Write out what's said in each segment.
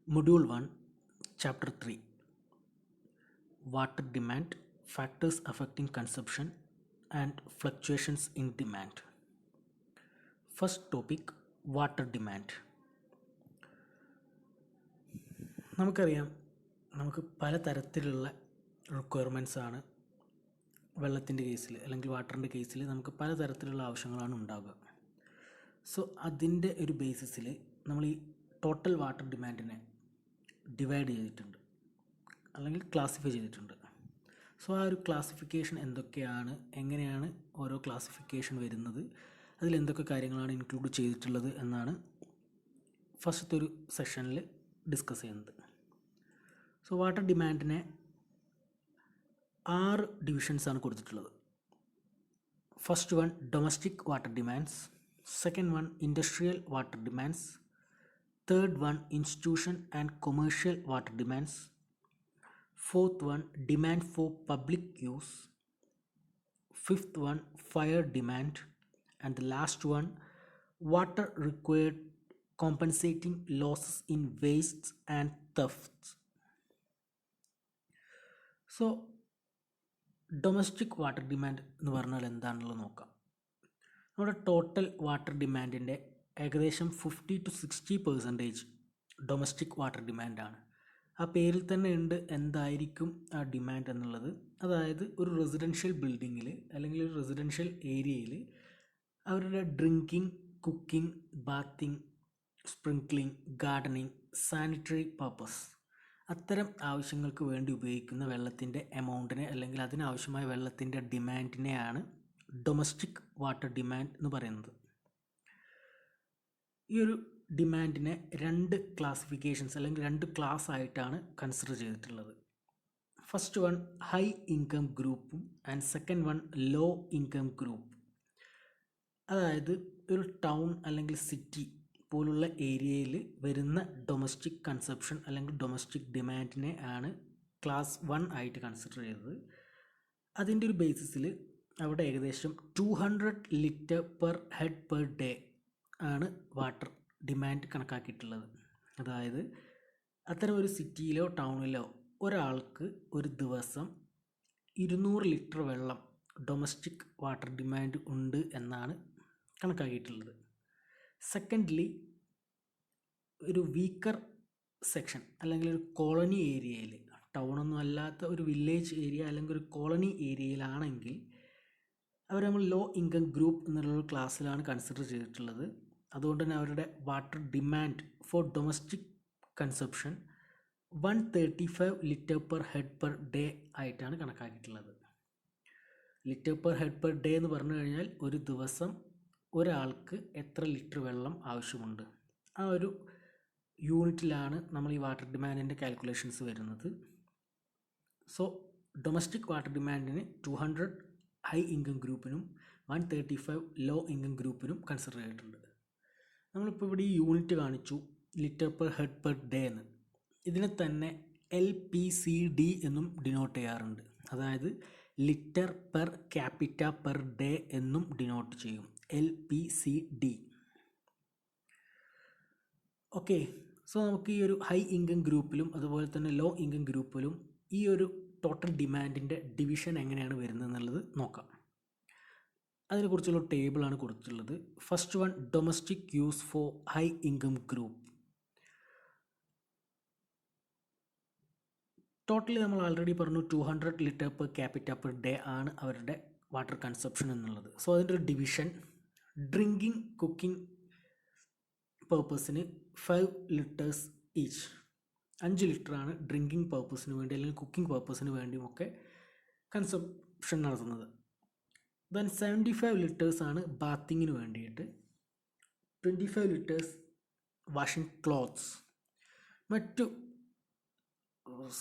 Module 1, Chapter 3, Water Demand, Factors Affecting Consumption and Fluctuations in Demand. First topic, Water Demand. നമുക്കറിയാം, നമുക്ക് പലതരത്തിലുള്ള requirements ആണ് വെള്ളത്തിൻ്റെ കേസിൽ അല്ലെങ്കിൽ വാട്ടറിൻ്റെ കേസിൽ നമുക്ക് പലതരത്തിലുള്ള ആവശ്യങ്ങളാണ് ഉണ്ടാകുക. സോ അതിൻ്റെ ഒരു ബേസിസിൽ നമ്മൾ ഈ ടോട്ടൽ വാട്ടർ ഡിമാൻഡിനെ ഡിവൈഡ് ചെയ്തിട്ടുണ്ട് അല്ലെങ്കിൽ ക്ലാസിഫൈ ചെയ്തിട്ടുണ്ട്. സോ ആ ഒരു ക്ലാസിഫിക്കേഷൻ എന്തൊക്കെയാണ്, എങ്ങനെയാണ് ഓരോ ക്ലാസിഫിക്കേഷൻ വരുന്നത്, അതിലെന്തൊക്കെ കാര്യങ്ങളാണ് ഇൻക്ലൂഡ് ചെയ്തിട്ടുള്ളത് എന്നാണ് ഫസ്റ്റത്തെ ഒരു സെഷനിൽ ഡിസ്കസ് ചെയ്യുന്നത്. സോ വാട്ടർ ഡിമാൻഡിനെ 6 ഡിവിഷൻസാണ് കൊടുത്തിട്ടുള്ളത്. First one domestic water demands, second one industrial water demands, third one institution and commercial water demands, fourth one demand for public use, fifth one fire demand, and the last one water required compensating losses in wastes and thefts. So domestic water demand എന്ന് പറഞ്ഞാൽ എന്താണെന്നുള്ളത് നോക്കാം. നമ്മുടെ total water ഡിമാൻഡിൻ്റെ ഏകദേശം 50-60% domestic water ഡിമാൻഡാണ്. ആ പേരിൽ തന്നെ ഉണ്ട് എന്തായിരിക്കും ആ ഡിമാൻഡ് എന്നുള്ളത്. അതായത് ഒരു റെസിഡൻഷ്യൽ ബിൽഡിങ്ങിൽ അല്ലെങ്കിൽ ഒരു റെസിഡൻഷ്യൽ ഏരിയയിൽ അവരുടെ drinking, cooking, bathing, sprinkling, gardening, sanitary purpose അത്തരം ആവശ്യങ്ങൾക്ക് വേണ്ടി ഉപയോഗിക്കുന്ന വെള്ളത്തിൻ്റെ എമൗണ്ടിനെ അല്ലെങ്കിൽ അതിനാവശ്യമായ വെള്ളത്തിൻ്റെ ഡിമാൻഡിനെയാണ് ഡൊമസ്റ്റിക് വാട്ടർ ഡിമാൻഡ് എന്ന് പറയുന്നത്. ഈ ഒരു ഡിമാൻഡിനെ 2 ക്ലാസിഫിക്കേഷൻസ് അല്ലെങ്കിൽ 2 ക്ലാസ് ആയിട്ടാണ് കൺസിഡർ ചെയ്തിട്ടുള്ളത്. ഫസ്റ്റ് വൺ ഹൈ ഇൻകം ഗ്രൂപ്പും and second one low income group. അതായത് ഒരു ടൗൺ അല്ലെങ്കിൽ സിറ്റി പോലുള്ള ഏരിയയിൽ വരുന്ന ഡൊമസ്റ്റിക് കൺസപ്ഷൻ അല്ലെങ്കിൽ ഡൊമസ്റ്റിക് ഡിമാൻഡിനെ ആണ് ക്ലാസ് 1 ആയിട്ട് കൺസിഡർ ചെയ്തത്. അതിൻ്റെ ഒരു ബേസിസിൽ അവിടെ ഏകദേശം 200 litre per head per day ആണ് വാട്ടർ ഡിമാൻഡ് കണക്കാക്കിയിട്ടുള്ളത്. അതായത് അത്തരം ഒരു സിറ്റിയിലോ ടൗണിലോ ഒരാൾക്ക് ഒരു ദിവസം 200 ലിറ്റർ വെള്ളം ഡൊമസ്റ്റിക് വാട്ടർ ഡിമാൻഡ് ഉണ്ട് എന്നാണ് കണക്കാക്കിയിട്ടുള്ളത്. സെക്കൻഡ്ലി ഒരു വീക്കർ സെക്ഷൻ അല്ലെങ്കിൽ ഒരു കോളനി ഏരിയയിൽ, ടൗണൊന്നും അല്ലാത്ത ഒരു വില്ലേജ് ഏരിയ അല്ലെങ്കിൽ ഒരു കോളനി ഏരിയയിലാണെങ്കിൽ അവർ നമ്മൾ ലോ ഇൻകം ഗ്രൂപ്പ് എന്നുള്ളൊരു ക്ലാസ്സിലാണ് കൺസിഡർ ചെയ്തിട്ടുള്ളത്. അതുകൊണ്ട് തന്നെ അവരുടെ water demand for domestic consumption 135 litre per head per day ആയിട്ടാണ് കണക്കാക്കിയിട്ടുള്ളത്. Litre per head per day എന്ന് പറഞ്ഞു കഴിഞ്ഞാൽ ഒരു ദിവസം ഒരാൾക്ക് എത്ര ലിറ്റർ വെള്ളം ആവശ്യമുണ്ട്, ആ ഒരു യൂണിറ്റിലാണ് നമ്മൾ ഈ വാട്ടർ ഡിമാൻഡിൻ്റെ കാൽക്കുലേഷൻസ് വരുന്നത്. സോ ഡൊമസ്റ്റിക് വാട്ടർ ഡിമാൻഡിന് 200 ഹൈ ഇൻകം ഗ്രൂപ്പിനും 135 ലോ ഇൻകം ഗ്രൂപ്പിനും കൺസിഡർ ചെയ്തിട്ടുണ്ട്. നമ്മളിപ്പോൾ ഇവിടെ ഈ യൂണിറ്റ് കാണിച്ചു, litre per head per day എന്ന്. ഇതിനെ തന്നെ LPCD എന്നും ഡിനോട്ട് ചെയ്യാറുണ്ട്. അതായത് litre per capita per day എന്നും ഡിനോട്ട് ചെയ്യും, LPCD. ഓക്കെ, സോ നമുക്ക് ഈ ഒരു ഹൈ ഇൻകം ഗ്രൂപ്പിലും അതുപോലെ തന്നെ ലോ ഇൻകം ഗ്രൂപ്പിലും ഈ ഒരു ടോട്ടൽ ഡിമാൻഡിൻ്റെ ഡിവിഷൻ എങ്ങനെയാണ് വരുന്നത് എന്നുള്ളത് നോക്കാം. അതിനെക്കുറിച്ചുള്ള ടേബിളാണ് കൊടുത്തിട്ടുള്ളത്. First one domestic use for high income group. Totally നമ്മൾ ആൾറെഡി പറഞ്ഞു 200 litre per capita per day ആണ് അവരുടെ വാട്ടർ കൺസപ്ഷൻ എന്നുള്ളത്. സോ അതിൻ്റെ ഒരു ഡിവിഷൻ ഡ്രിങ്കിങ്, കുക്കിംഗ് പേർപ്പസിന് 5 ലിറ്റേഴ്സ് ഈച്ച്. 5 ലിറ്ററാണ് ഡ്രിങ്കിങ് പേർപ്പസിന് വേണ്ടി അല്ലെങ്കിൽ കുക്കിംഗ് പേർപ്പസിന് വേണ്ടിയുമൊക്കെ കൺസപ്ഷൻ നടത്തുന്നത്. ദെൻ 75 ലിറ്റേഴ്സാണ് ബാത്തിങ്ങിന് വേണ്ടിയിട്ട്, 25 ലിറ്റേഴ്സ് വാഷിംഗ് ക്ലോത്ത്സ്. മറ്റു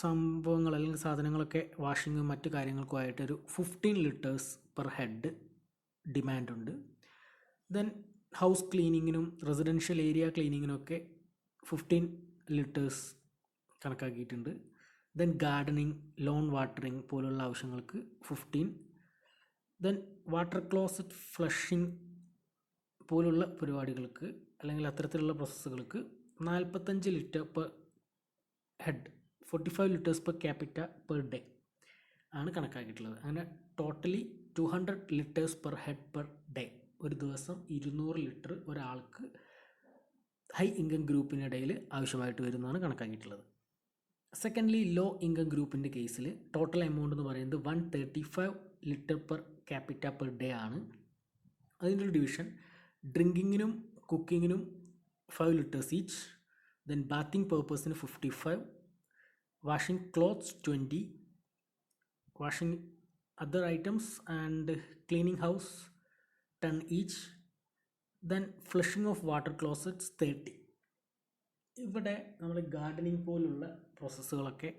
സംഭവങ്ങൾ അല്ലെങ്കിൽ സാധനങ്ങളൊക്കെ വാഷിങ്ങും മറ്റു കാര്യങ്ങൾക്കുമായിട്ടൊരു 15 ലിറ്റേഴ്സ് പെർ ഹെഡ് ഡിമാൻഡുണ്ട്. ദെൻ ഹൗസ് ക്ലീനിങ്ങിനും റെസിഡൻഷ്യൽ ഏരിയ ക്ലീനിങ്ങിനൊക്കെ 15 ലിറ്റേഴ്സ് കണക്കാക്കിയിട്ടുണ്ട്. ദെൻ ഗാർഡനിങ്, ലോൺ വാട്ടറിങ് പോലുള്ള ആവശ്യങ്ങൾക്ക് 15. ദെൻ വാട്ടർ ക്ലോസറ്റ് ഫ്ലഷിങ് പോലുള്ള പരിപാടികൾക്ക് അല്ലെങ്കിൽ അത്തരത്തിലുള്ള പ്രോസസ്സുകൾക്ക് 45 litre per head 45 litres per capita per day ആണ് കണക്കാക്കിയിട്ടുള്ളത്. അങ്ങനെ totally 200 litres per head per day, ഒരു ദിവസം 200 ലിറ്റർ ഒരാൾക്ക് ഹൈ ഇൻകം ഗ്രൂപ്പിനിടയിൽ ആവശ്യമായിട്ട് വരുന്നതാണ് കണക്കാക്കിയിട്ടുള്ളത്. സെക്കൻഡ്ലി ലോ ഇൻകം ഗ്രൂപ്പിൻ്റെ കേസിൽ ടോട്ടൽ എമൗണ്ട് എന്ന് പറയുന്നത് 135 litre per capita per day ആണ്. അതിൻ്റെ ഒരു ഡിവിഷൻ ഡ്രിങ്കിങ്ങിനും കുക്കിങ്ങിനും 5 ലിറ്റേഴ്സ് ഈച്ച്, ദെൻ ബാത്തിങ് പേർപ്പസിന് 55, washing clothes 20, washing other items and cleaning house 10 each, then flushing of water closets 30. ഇവിടെ നമ്മൾ ഗാർഡനിങ് പോലുള്ള പ്രോസസ്സുകളൊക്കെ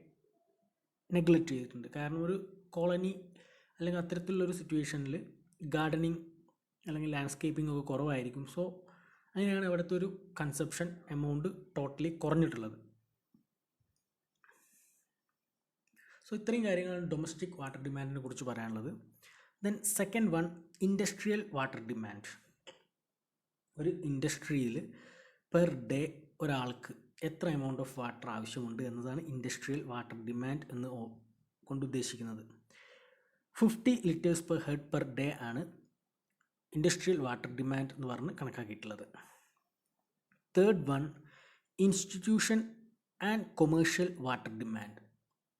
നെഗ്ലക്റ്റ് ചെയ്തിട്ടുണ്ട്. കാരണം ഒരു കോളനി അല്ലെങ്കിൽ അത്തരത്തിലുള്ളൊരു സിറ്റുവേഷനിൽ ഗാർഡനിങ് അല്ലെങ്കിൽ ലാൻഡ്സ്കേപ്പിംഗ് ഒക്കെ കുറവായിരിക്കും. സോ അങ്ങനെയാണ് ഇവിടുത്തെ ഒരു കൺസപ്ഷൻ എമൗണ്ട് ടോട്ടലി കുറഞ്ഞിട്ടുള്ളത്. സോ ഇത്രയും കാര്യങ്ങളാണ് ഡൊമസ്റ്റിക് വാട്ടർ ഡിമാൻഡിനെ കുറിച്ച് പറയാനുള്ളത്. Then second one, industrial water demand. ഒരു ഇൻഡസ്ട്രിയിൽ പെർ ഡേ ഒരാൾക്ക് എത്ര എമൗണ്ട് ഓഫ് വാട്ടർ ആവശ്യമുണ്ട് എന്നതാണ് ഇൻഡസ്ട്രിയൽ വാട്ടർ ഡിമാൻഡ് എന്ന് കൊണ്ട് ഉദ്ദേശിക്കുന്നത്. 50 litres per head per day ആണ് ഇൻഡസ്ട്രിയൽ വാട്ടർ ഡിമാൻഡ് എന്ന് പറഞ്ഞ് കണക്കാക്കിയിട്ടുള്ളത്. Third one, institution and commercial water demand.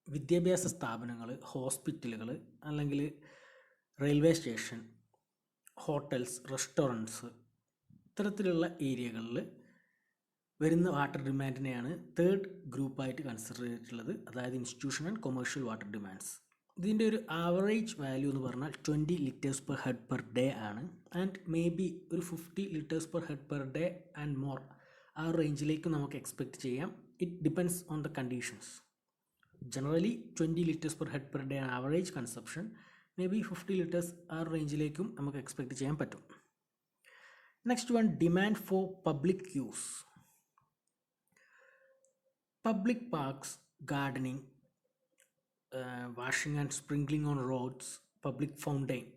വിദ്യാഭ്യാസ സ്ഥാപനങ്ങൾ, ഹോസ്പിറ്റലുകൾ, അല്ലെങ്കിൽ റെയിൽവേ സ്റ്റേഷൻ, ഹോട്ടൽസ്, റെസ്റ്റോറൻറ്റ്സ്, ഇത്തരത്തിലുള്ള ഏരിയകളിൽ വരുന്ന വാട്ടർ ഡിമാൻഡിനെയാണ് തേർഡ് ഗ്രൂപ്പായിട്ട് കൺസിഡർ ചെയ്തിട്ടുള്ളത്, അതായത് institution and commercial water demands. ഇതിൻ്റെ ഒരു ആവറേജ് വാല്യൂ എന്ന് പറഞ്ഞാൽ 20 litres per head per day ആണ്. ആൻഡ് മേ ബി ഒരു 50 litres per head per day and more, ആ റേഞ്ചിലേക്ക് നമുക്ക് എക്സ്പെക്റ്റ് ചെയ്യാം. It depends on the conditions. Generally 20 litres per head per day ആണ് average consumption. Maybe 50 litres ആ റേഞ്ചിലേക്കും നമുക്ക് എക്സ്പെക്റ്റ് ചെയ്യാൻ പറ്റും. Next one, demand for public use. Public parks, gardening, washing and sprinkling on roads, public fountain,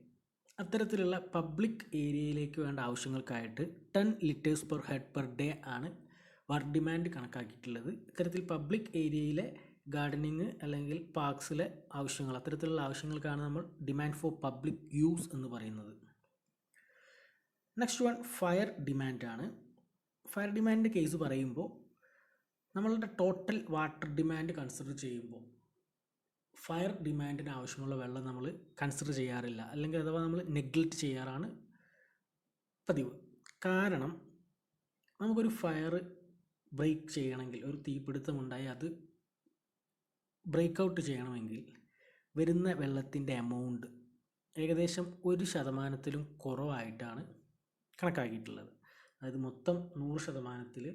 അത്തരത്തിലുള്ള public ഏരിയയിലേക്ക് വേണ്ട ആവശ്യങ്ങൾക്കായിട്ട് 10 litres per head per day ആണ് വാട്ടർ ഡിമാൻഡ് കണക്കാക്കിയിട്ടുള്ളത്. ഇത്തരത്തിൽ പബ്ലിക് ഏരിയയിലെ ഗാർഡനിങ് അല്ലെങ്കിൽ പാർക്സിലെ ആവശ്യങ്ങൾ, അത്തരത്തിലുള്ള ആവശ്യങ്ങൾക്കാണ് നമ്മൾ ഡിമാൻഡ് ഫോർ പബ്ലിക് യൂസ് എന്ന് പറയുന്നത്. നെക്സ്റ്റ് വൺ, ഫയർ ഡിമാൻഡാണ്. ഫയർ ഡിമാൻഡിൻ്റെ കേസ് പറയുമ്പോൾ നമ്മളുടെ ടോട്ടൽ വാട്ടർ ഡിമാൻഡ് കൺസിഡർ ചെയ്യുമ്പോൾ ഫയർ ഡിമാൻഡിന് ആവശ്യമുള്ള വെള്ളം നമ്മൾ കൺസിഡർ ചെയ്യാറില്ല, അല്ലെങ്കിൽ അഥവാ നമ്മൾ നെഗ്ലക്റ്റ് ചെയ്യാറാണ് പതിവ്. കാരണം നമുക്കൊരു ഫയർ ബ്രേക്ക് ചെയ്യണമെങ്കിൽ, ഒരു തീപിടുത്തമുണ്ടായി അത് ബ്രേക്ക് ഔട്ട് ചെയ്യണമെങ്കിൽ വരുന്ന വെള്ളത്തിൻ്റെ എമൗണ്ട് ഏകദേശം 1% കുറവായിട്ടാണ് കണക്കാക്കിയിട്ടുള്ളത്. അതായത് മൊത്തം 100%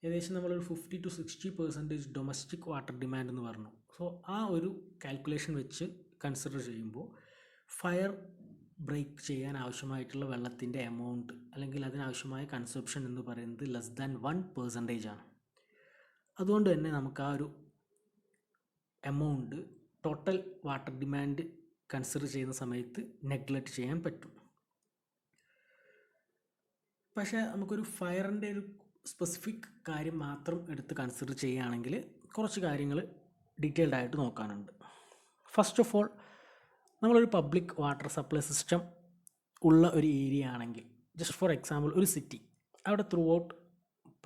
ഏകദേശം നമ്മളൊരു 50 to 60% ഡൊമസ്റ്റിക് വാട്ടർ ഡിമാൻഡ് എന്ന് പറഞ്ഞു. സോ ആ ഒരു കാൽക്കുലേഷൻ വെച്ച് കൺസിഡർ ചെയ്യുമ്പോൾ ഫയർ ബ്രേക്ക് ചെയ്യാൻ ആവശ്യമായിട്ടുള്ള വെള്ളത്തിൻ്റെ എമൗണ്ട് അല്ലെങ്കിൽ അതിനാവശ്യമായ കൺസപ്ഷൻ എന്ന് പറയുന്നത് ലെസ് ദാൻ 1% ആണ്. അതുകൊണ്ട് തന്നെ നമുക്ക് ആ ഒരു amount total water demand consider ചെയ്യുന്ന സമയത്ത് നെഗ്ലക്റ്റ് ചെയ്യാൻ പറ്റും. പക്ഷേ നമുക്കൊരു ഫയറിൻ്റെ ഒരു സ്പെസിഫിക് കാര്യം മാത്രം എടുത്ത് കൺസിഡർ ചെയ്യുകയാണെങ്കിൽ കുറച്ച് കാര്യങ്ങൾ ഡീറ്റെയിൽഡ് ആയിട്ട് നോക്കാനുണ്ട്. ഫസ്റ്റ് ഓഫ് ഓൾ, നമ്മളൊരു പബ്ലിക് വാട്ടർ സപ്ലൈ സിസ്റ്റം ഉള്ള ഒരു ഏരിയ ആണെങ്കിൽ, ജസ്റ്റ് ഫോർ എക്സാമ്പിൾ ഒരു സിറ്റി, അവിടെ through out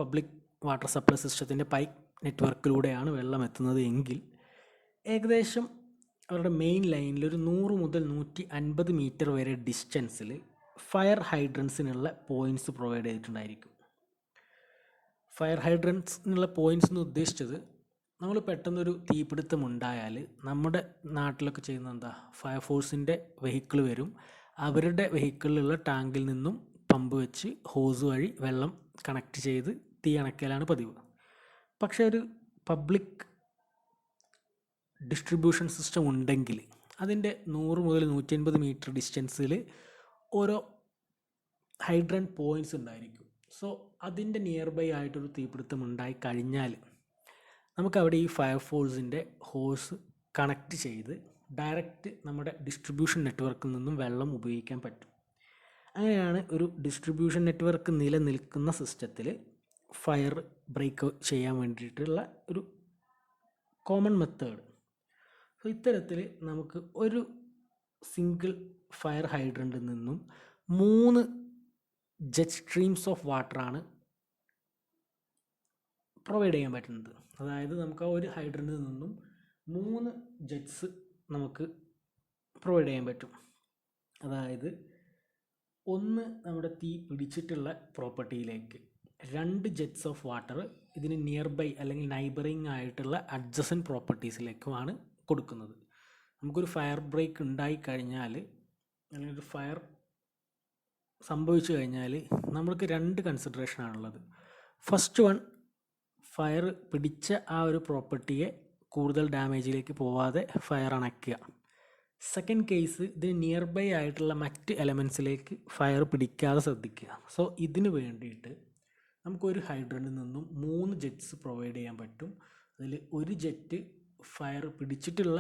public water supply സിസ്റ്റത്തിൻ്റെ പൈപ്പ് നെറ്റ്വർക്കിലൂടെയാണ് വെള്ളം എത്തുന്നത് എങ്കിൽ ഏകദേശം അവരുടെ മെയിൻ ലൈനിൽ ഒരു 100 മുതൽ 150 മീറ്റർ വരെ ഡിസ്റ്റൻസിൽ ഫയർ ഹൈഡ്രൻസിനുള്ള പോയിൻറ്റ്സ് പ്രൊവൈഡ് ചെയ്തിട്ടുണ്ടായിരിക്കും. ഫയർ ഹൈഡ്രൻസിനുള്ള പോയിൻറ്റ്സ് എന്ന് ഉദ്ദേശിച്ചത്, നമ്മൾ പെട്ടെന്നൊരു തീപിടുത്തം ഉണ്ടായാൽ നമ്മുടെ നാട്ടിലൊക്കെ ചെയ്യുന്നത് എന്താ, ഫയർഫോഴ്സിൻ്റെ വെഹിക്കിൾ വരും, അവരുടെ വെഹിക്കിളിലുള്ള ടാങ്കിൽ നിന്നും പമ്പ് വെച്ച് ഹോസ് വഴി വെള്ളം കണക്ട് ചെയ്ത് തീ അണയ്ക്കലാണ് പതിവ്. പക്ഷേ ഒരു പബ്ലിക് ഡിസ്ട്രിബ്യൂഷൻ സിസ്റ്റം ഉണ്ടെങ്കിൽ അതിൻ്റെ 100 മുതൽ 150 മീറ്റർ ഡിസ്റ്റൻസിൽ ഓരോ ഹൈഡ്രൻ പോയിൻറ്റ്സ് ഉണ്ടായിരിക്കും. സോ അതിൻ്റെ നിയർ ബൈ ആയിട്ടൊരു തീപിടുത്തം ഉണ്ടായി കഴിഞ്ഞാൽ നമുക്കവിടെ ഈ ഫയർഫോഴ്സിൻ്റെ ഹോസ് കണക്ട് ചെയ്ത് ഡയറക്റ്റ് നമ്മുടെ ഡിസ്ട്രിബ്യൂഷൻ നെറ്റ്വർക്കിൽ നിന്നും വെള്ളം ഉപയോഗിക്കാൻ പറ്റും. അങ്ങനെയാണ് ഒരു ഡിസ്ട്രിബ്യൂഷൻ നെറ്റ്വർക്ക് നിലനിൽക്കുന്ന സിസ്റ്റത്തിൽ ഫയർ ബ്രേക്ക് ചെയ്യാൻ വേണ്ടിയിട്ടുള്ള ഒരു കോമൺ മെത്തേഡ്. സോ ഇത്തരത്തിൽ നമുക്ക് ഒരു സിംഗിൾ ഫയർ ഹൈഡ്രൻറ്റിൽ നിന്നും 3 ജെറ്റ് സ്ട്രീംസ് ഓഫ് വാട്ടറാണ് പ്രൊവൈഡ് ചെയ്യാൻ പറ്റുന്നത്. അതായത് നമുക്ക് ആ ഒരു ഹൈഡ്രൻറ്റിൽ നിന്നും 3 ജെറ്റ്സ് നമുക്ക് പ്രൊവൈഡ് ചെയ്യാൻ പറ്റും. അതായത് ഒന്ന് നമ്മുടെ തീ പിടിച്ചിട്ടുള്ള പ്രോപ്പർട്ടിയിലേക്ക് 2 ജെറ്റ്സ് ഓഫ് വാട്ടർ ഇതിന് നിയർ ബൈ അല്ലെങ്കിൽ നൈബറിങ് ആയിട്ടുള്ള അഡ്ജസൻറ്റ് പ്രോപ്പർട്ടീസിലേക്കുമാണ് കൊടുക്കുന്നത്. നമുക്കൊരു ഫയർ ബ്രേക്ക് ഉണ്ടായിക്കഴിഞ്ഞാൽ അല്ലെങ്കിൽ ഒരു ഫയർ സംഭവിച്ചു കഴിഞ്ഞാൽ നമ്മൾക്ക് 2 കൺസിഡറേഷനാണുള്ളത്. ഫസ്റ്റ് വൺ, ഫയർ പിടിച്ച ആ ഒരു പ്രോപ്പർട്ടിയെ കൂടുതൽ ഡാമേജിലേക്ക് പോവാതെ ഫയർ അണയ്ക്കുക. സെക്കൻഡ് കേസ്, ഇതിന് നിയർ ബൈ ആയിട്ടുള്ള മറ്റ് എലമെൻസിലേക്ക് ഫയർ പിടിക്കാതെ ശ്രദ്ധിക്കുക. സോ ഇതിന് വേണ്ടിയിട്ട് നമുക്കൊരു ഹൈഡ്രൻറ്റിൽ നിന്നും 3 ജെറ്റ്സ് പ്രൊവൈഡ് ചെയ്യാൻ പറ്റും. അതിൽ ഒരു ജെറ്റ് ഫയർ പിടിച്ചിട്ടുള്ള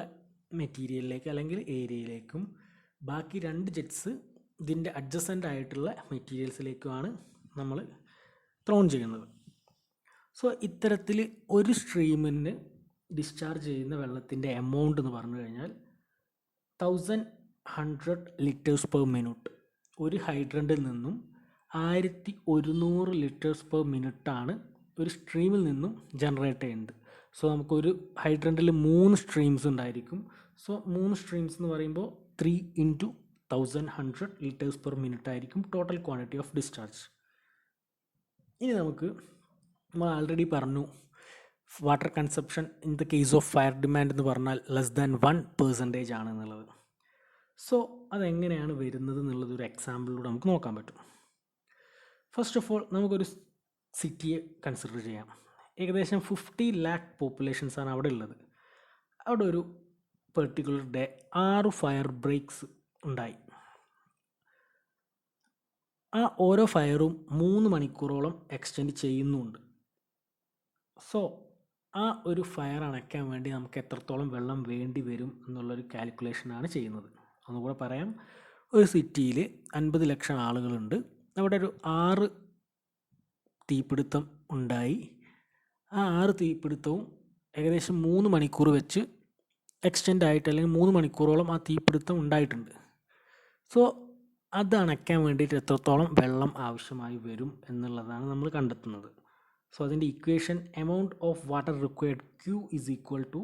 മെറ്റീരിയലിലേക്ക് അല്ലെങ്കിൽ ഏരിയയിലേക്കും ബാക്കി 2 ജെറ്റ്സ് ഇതിൻ്റെ അഡ്ജസൻ്റ് ആയിട്ടുള്ള മെറ്റീരിയൽസിലേക്കുമാണ് നമ്മൾ ത്രോൺ ചെയ്യുന്നത്. സോ ഇത്തരത്തിൽ ഒരു സ്ട്രീമിന് ഡിസ്ചാർജ് ചെയ്യുന്ന വെള്ളത്തിൻ്റെ എമൗണ്ട് എന്ന് പറഞ്ഞു കഴിഞ്ഞാൽ 1100 ലിറ്റേഴ്സ് പെർ മിനിറ്റ്. ഒരു ഹൈഡ്രൻറ്റിൽ നിന്നും 1100 ലിറ്റേഴ്സ് പെർ മിനിറ്റാണ് ഒരു സ്ട്രീമിൽ നിന്നും ജനറേറ്റ് ചെയ്യുന്നത്. സോ നമുക്കൊരു ഹൈഡ്രൻറ്റിൽ 3 സ്ട്രീംസ് ഉണ്ടായിരിക്കും. സോ 3 സ്ട്രീംസ് എന്ന് പറയുമ്പോൾ 3 × 1100 ലിറ്റേഴ്സ് പെർ മിനിറ്റ് ആയിരിക്കും ടോട്ടൽ ക്വാണ്ടിറ്റി ഓഫ് ഡിസ്ചാർജ്. ഇനി നമ്മൾ ആൾറെഡി പറഞ്ഞു water consumption in the case of fire demand എന്ന് പറഞ്ഞാൽ <1% ആണെന്നുള്ളത്. സോ അതെങ്ങനെയാണ് വരുന്നത് എന്നുള്ളത് ഒരു എക്സാമ്പിളിലൂടെ നമുക്ക് നോക്കാൻ പറ്റും. ഫസ്റ്റ് ഓഫ് ഓൾ നമുക്കൊരു സിറ്റിയെ കൺസിഡർ ചെയ്യാം. ഏകദേശം 50 lakh പോപ്പുലേഷൻസാണ് അവിടെ ഉള്ളത്. അവിടെ ഒരു പെർട്ടിക്കുലർ ഡേ 6 ഫയർ ബ്രേക്സ് ഉണ്ടായി. ആ ഓരോ ഫയറും 3 മണിക്കൂറോളം എക്സ്റ്റെൻഡ് ചെയ്യുന്നുണ്ട്. സോ ആ ഒരു ഫയർ അണയ്ക്കാൻ വേണ്ടി നമുക്ക് എത്രത്തോളം വെള്ളം വേണ്ടി വരും എന്നുള്ളൊരു കാൽക്കുലേഷനാണ് ചെയ്യുന്നത്. ഒന്നുകൂടെ പറയാം, ഒരു സിറ്റിയിൽ 50 ലക്ഷം ആളുകളുണ്ട്. അവിടെ ഒരു 6 തീപിടുത്തം ഉണ്ടായി. ആ 6 തീപിടുത്തവും ഏകദേശം 3 മണിക്കൂർ വെച്ച് എക്സ്റ്റെൻഡ് ആയിട്ട് അല്ലെങ്കിൽ 3 മണിക്കൂറോളം ആ തീപിടുത്തം ഉണ്ടായിട്ടുണ്ട്. സോ അത് അണയ്ക്കാൻ വേണ്ടിയിട്ട് എത്രത്തോളം വെള്ളം ആവശ്യമായി വരും എന്നുള്ളതാണ് നമ്മൾ കണ്ടെത്തുന്നത്. സോ അതിൻ്റെ equation amount of water required Q is equal to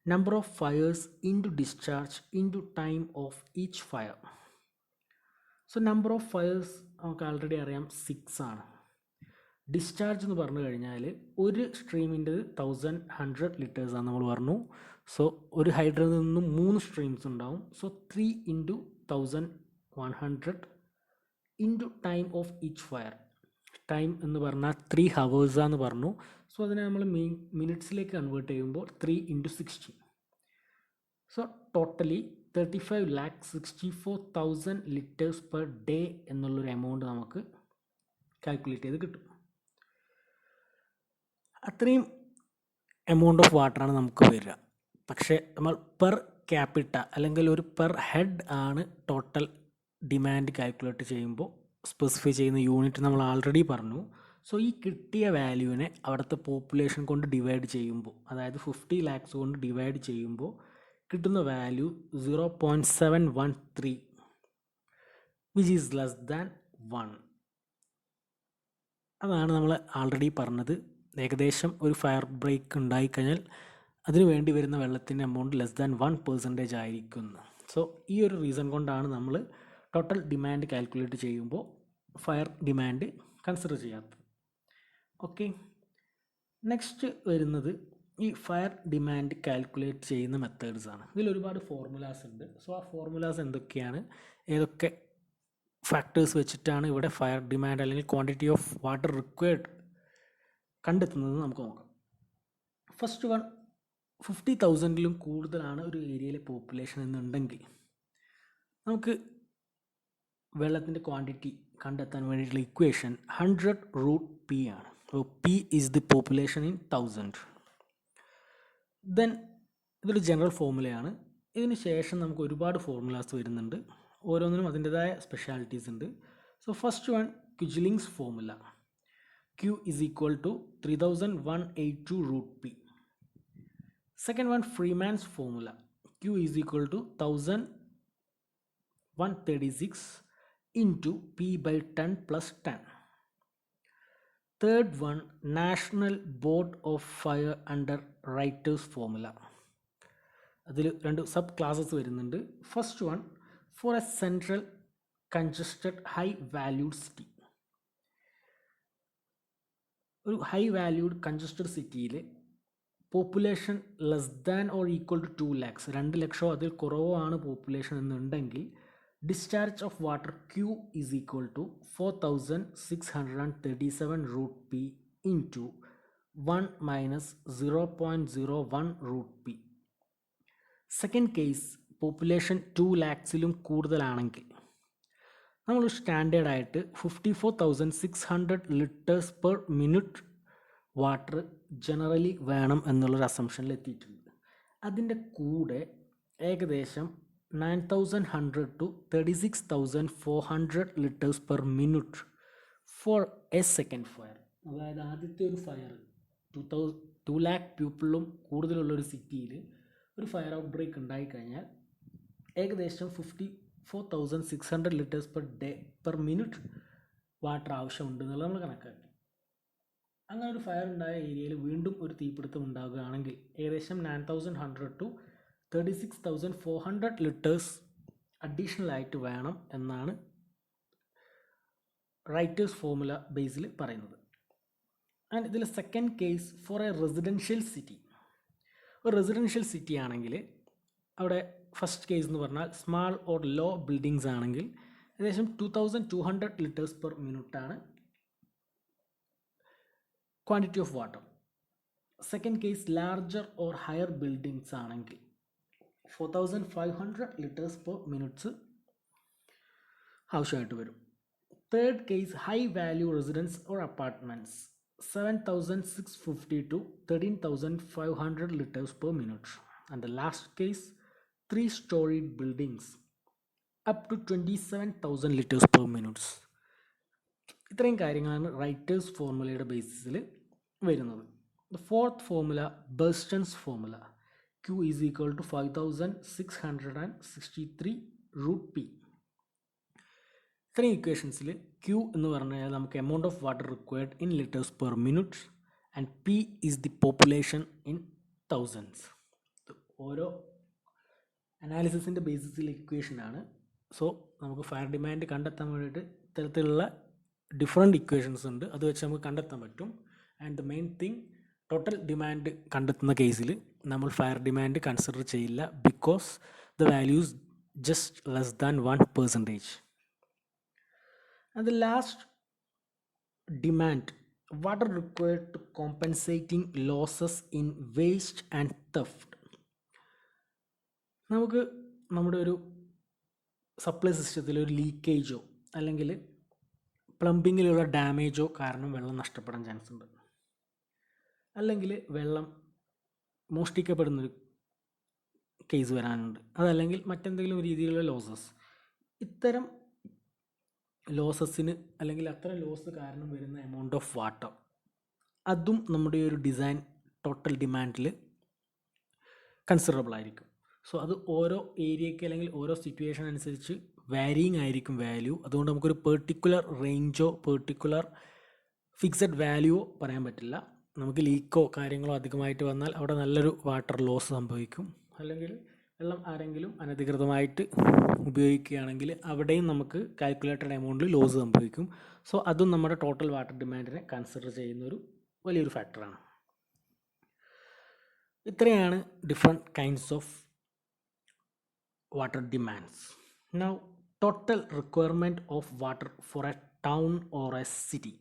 number of fires into discharge into time of each fire. So number of fires നമുക്ക് ആൾറെഡി അറിയാം 6 ആണ്. ഡിസ്ചാർജ് എന്ന് പറഞ്ഞു കഴിഞ്ഞാൽ ഒരു സ്ട്രീമിൻ്റെ 1100 ലിറ്റേഴ്സ് ആണ് നമ്മൾ പറഞ്ഞു. സോ ഒരു ഹൈഡ്രനിൽ നിന്നും 3 സ്ട്രീംസ് ഉണ്ടാവും. So 3 × 1100 into time of each fire. Time എന്ന് പറഞ്ഞാൽ 3 hours ആണെന്ന് പറഞ്ഞു. സോ അതിനെ നമ്മൾ മിനിറ്റ്സിലേക്ക് കൺവേർട്ട് ചെയ്യുമ്പോൾ 3 × 60. So totally 35,64,000 litres per day എന്നുള്ളൊരു എമൗണ്ട് നമുക്ക് കാൽക്കുലേറ്റ് ചെയ്ത് കിട്ടും. അത്രയും എമൗണ്ട് ഓഫ് വാട്ടറാണ് നമുക്ക് വരിക. പക്ഷേ നമ്മൾ പെർ ക്യാപിറ്റ അല്ലെങ്കിൽ ഒരു പെർ ഹെഡ് ആണ് ടോട്ടൽ ഡിമാൻഡ് കാൽക്കുലേറ്റ് ചെയ്യുമ്പോൾ സ്പെസിഫൈ ചെയ്യുന്ന യൂണിറ്റ് നമ്മൾ ആൾറെഡി പറഞ്ഞു. സോ ഈ കിട്ടിയ വാല്യൂവിനെ അവിടുത്തെ പോപ്പുലേഷൻ കൊണ്ട് ഡിവൈഡ് ചെയ്യുമ്പോൾ, അതായത് 50 lakhs കൊണ്ട് ഡിവൈഡ് ചെയ്യുമ്പോൾ കിട്ടുന്ന value 0.713 which is less than 1. അതാണ് നമ്മൾ ആൾറെഡി പറഞ്ഞത്. ഏകദേശം ഒരു ഫയർ ബ്രേക്ക് ഉണ്ടായിക്കഴിഞ്ഞാൽ അതിന് വേണ്ടി വരുന്ന വെള്ളത്തിൻ്റെ എമൗണ്ട് ലെസ് ദാൻ 1% ആയിരിക്കുന്നു. സോ ഈ ഒരു റീസൺ കൊണ്ടാണ് നമ്മൾ ടോട്ടൽ ഡിമാൻഡ് കാൽക്കുലേറ്റ് ചെയ്യുമ്പോൾ ഫയർ ഡിമാൻഡ് കൺസിഡർ ചെയ്യാത്തത്. ഓക്കെ, നെക്സ്റ്റ് വരുന്നത് ഈ ഫയർ ഡിമാൻഡ് കാൽക്കുലേറ്റ് ചെയ്യുന്ന മെത്തേഡ്സ് ആണ്. ഇതിൽ ഒരുപാട് ഫോർമുലാസ് ഉണ്ട്. സോ ആ ഫോർമുലാസ് എന്തൊക്കെയാണ്, ഏതൊക്കെ ഫാക്ടേഴ്സ് വെച്ചിട്ടാണ് ഇവിടെ ഫയർ ഡിമാൻഡ് അല്ലെങ്കിൽ ക്വാണ്ടിറ്റി ഓഫ് വാട്ടർ റിക്വയർഡ് കണ്ടെത്തുന്നത് നമുക്ക് നോക്കാം. ഫസ്റ്റ് വൺ, 50,000-ലും കൂടുതലാണ് ഒരു ഏരിയയിലെ പോപ്പുലേഷൻ എന്നുണ്ടെങ്കിൽ നമുക്ക് വെള്ളത്തിൻ്റെ ക്വാണ്ടിറ്റി കണ്ടെത്താൻ വേണ്ടിയിട്ടുള്ള ഇക്വേഷൻ 100√P ആണ്. So P is the population in 1000. Then ഇതൊരു ജനറൽ ഫോർമുലയാണ്. ഇതിന് ശേഷം നമുക്ക് ഒരുപാട് ഫോർമുലാസ് വരുന്നുണ്ട്. ഓരോന്നിനും അതിൻ്റെതായ സ്പെഷ്യാലിറ്റീസ് ഉണ്ട്. So first one, Kuichling's formula. Q is equal to 3182√P. Second one, Freeman's formula. Q is equal to 1136 into P by 10 plus 10. Third one, National Board of Fire under Writer's formula. അതിൽ രണ്ട് sub classes വരുന്നുണ്ട്. First one, for a central congested high valued city. ഒരു high valued congested സിറ്റിയിൽ population less than or equal to 2 lakhs, 2 ലക്ഷമോ അതിൽ കുറവോ ആണ് population എന്നുണ്ടെങ്കിൽ discharge of water Q is equal to 4637 root P into 1 minus 0.01 root P. Second case, population 2 lakhs-ലും കൂടുതലാണെങ്കിൽ നമ്മൾ standard ആയിട്ട് 54,600 litres per minute water generally വേണം എന്നുള്ളൊരു അസംഷനിൽ എത്തിയിട്ടുണ്ട്. അതിൻ്റെ കൂടെ ഏകദേശം 9,100 to 36,400 liters per minute for a second fire. അതായത് ആദ്യത്തെ ഒരു ഫയർ 2 lakh പീപ്പിളും കൂടുതലുള്ളൊരു സിറ്റിയിൽ ഒരു ഫയർ ഔട്ട് ബ്രേക്ക് ഉണ്ടായിക്കഴിഞ്ഞാൽ ഏകദേശം 54,600 liters per minute വാട്ടർ ആവശ്യമുണ്ട് എന്നുള്ളത് നമ്മൾ കണക്കാക്കി. അങ്ങനെ ഒരു ഫയർ ഉണ്ടായ ഏരിയയിൽ വീണ്ടും ഒരു തീപിടുത്തം ഉണ്ടാകുകയാണെങ്കിൽ ഏകദേശം 9,100 to 36,400 ലിറ്റേഴ്സ് അഡീഷണൽ ആയിട്ട് വേണം എന്നാണ് റൈറ്റേഴ്സ് ഫോർമുല ബേസിൽ പറയുന്നത്. ആൻഡ് ഇതിൽ second case, for a residential city. ഒരു റെസിഡൻഷ്യൽ സിറ്റി ആണെങ്കിൽ അവിടെ ഫസ്റ്റ് കേസ് എന്ന് പറഞ്ഞാൽ സ്മാൾ ഓർ ലോ ബിൽഡിങ്സ് ആണെങ്കിൽ ഏകദേശം 2,200 ലിറ്റേഴ്സ് പെർ മിനിറ്റാണ് quantity of water. Second case, larger or higher buildings ആണെങ്കിൽ 4,500 ലിറ്റേഴ്സ് പെർ മിനിറ്റ്സ് ആവശ്യമായിട്ട് വരും. Third case, high value residence or apartments 7,650 to 13,500 liters per minute. And the last case, 3-storied buildings up to 27,000 liters per minute. ഇത്രയും കാര്യങ്ങളാണ് writers ഫോർമുലയുടെ ബേസിസിൽ വരുന്നത്. The fourth formula, Burston's formula. Q is equal to 5,663 root P. ഇത്രയും ഇക്വേഷൻസിൽ Q എന്ന് പറഞ്ഞു കഴിഞ്ഞാൽ നമുക്ക് amount of water required in litres per minute and P is the population in thousands. ഓരോ അനാലിസിസിൻ്റെ ബേസിസിൽ ഇക്വേഷനാണ്. So നമുക്ക് ഫയർ ഡിമാൻഡ് കണ്ടെത്താൻ വേണ്ടിയിട്ട് ഇത്തരത്തിലുള്ള ഡിഫറെൻറ്റ് ഇക്വേഷൻസ് ഉണ്ട്, അത് വെച്ച് നമുക്ക് കണ്ടെത്താൻ പറ്റും. And the main thing, total demand കണ്ടെത്തുന്ന കേസിൽ നമ്മൾ ഫയർ ഡിമാൻഡ് കൺസിഡർ ചെയ്യില്ല, because the values just less than 1%. And the last demand, water required to compensating losses in waste and theft. നമുക്ക് നമ്മുടെ ഒരു സപ്ലൈ സിസ്റ്റത്തിൽ ഒരു ലീക്കേജോ അല്ലെങ്കിൽ പ്ലംബിങ്ങിലുള്ള ഡാമേജോ കാരണം വെള്ളം നഷ്ടപ്പെടാൻ ചാൻസ് ഉണ്ട്, അല്ലെങ്കിൽ വെള്ളം മോഷ്ടിക്കപ്പെടുന്നൊരു കേസ് വരാനുണ്ട്, അതല്ലെങ്കിൽ മറ്റെന്തെങ്കിലും രീതിയിലുള്ള ലോസസ്. ഇത്തരം ലോസസിന് അല്ലെങ്കിൽ അത്തരം ലോസ് കാരണം വരുന്ന എമൗണ്ട് ഓഫ് വാട്ടർ, അതും നമ്മുടെ ഒരു ഡിസൈൻ ടോട്ടൽ ഡിമാൻഡിൽ കൺസിഡറബിൾ ആയിരിക്കും. സോ അത് ഓരോ ഏരിയയ്ക്ക് അല്ലെങ്കിൽ ഓരോ സിറ്റുവേഷൻ അനുസരിച്ച് വാരിയിങ് ആയിരിക്കും വാല്യൂ. അതുകൊണ്ട് നമുക്കൊരു പെർട്ടിക്കുലർ റേഞ്ചോ പെർട്ടിക്കുലർ ഫിക്സഡ് വാല്യൂവോ പറയാൻ പറ്റില്ല. നമുക്ക് ലീക്കോ കാര്യങ്ങളോ അധികമായിട്ട് വന്നാൽ അവിടെ നല്ലൊരു വാട്ടർ ലോസ് സംഭവിക്കും, അല്ലെങ്കിൽ വെള്ളം ആരെങ്കിലും അനധികൃതമായിട്ട് ഉപയോഗിക്കുകയാണെങ്കിൽ അവിടെയും നമുക്ക് കാൽക്കുലേറ്റഡ് എമൗണ്ടിൽ ലോസ് സംഭവിക്കും. സോ അതും നമ്മുടെ ടോട്ടൽ വാട്ടർ ഡിമാൻഡിനെ കൺസിഡർ ചെയ്യുന്നൊരു വലിയൊരു ഫാക്ടറാണ്. ഇത്രയാണ് different kinds of water demands. Now total requirement of water for a town or a city.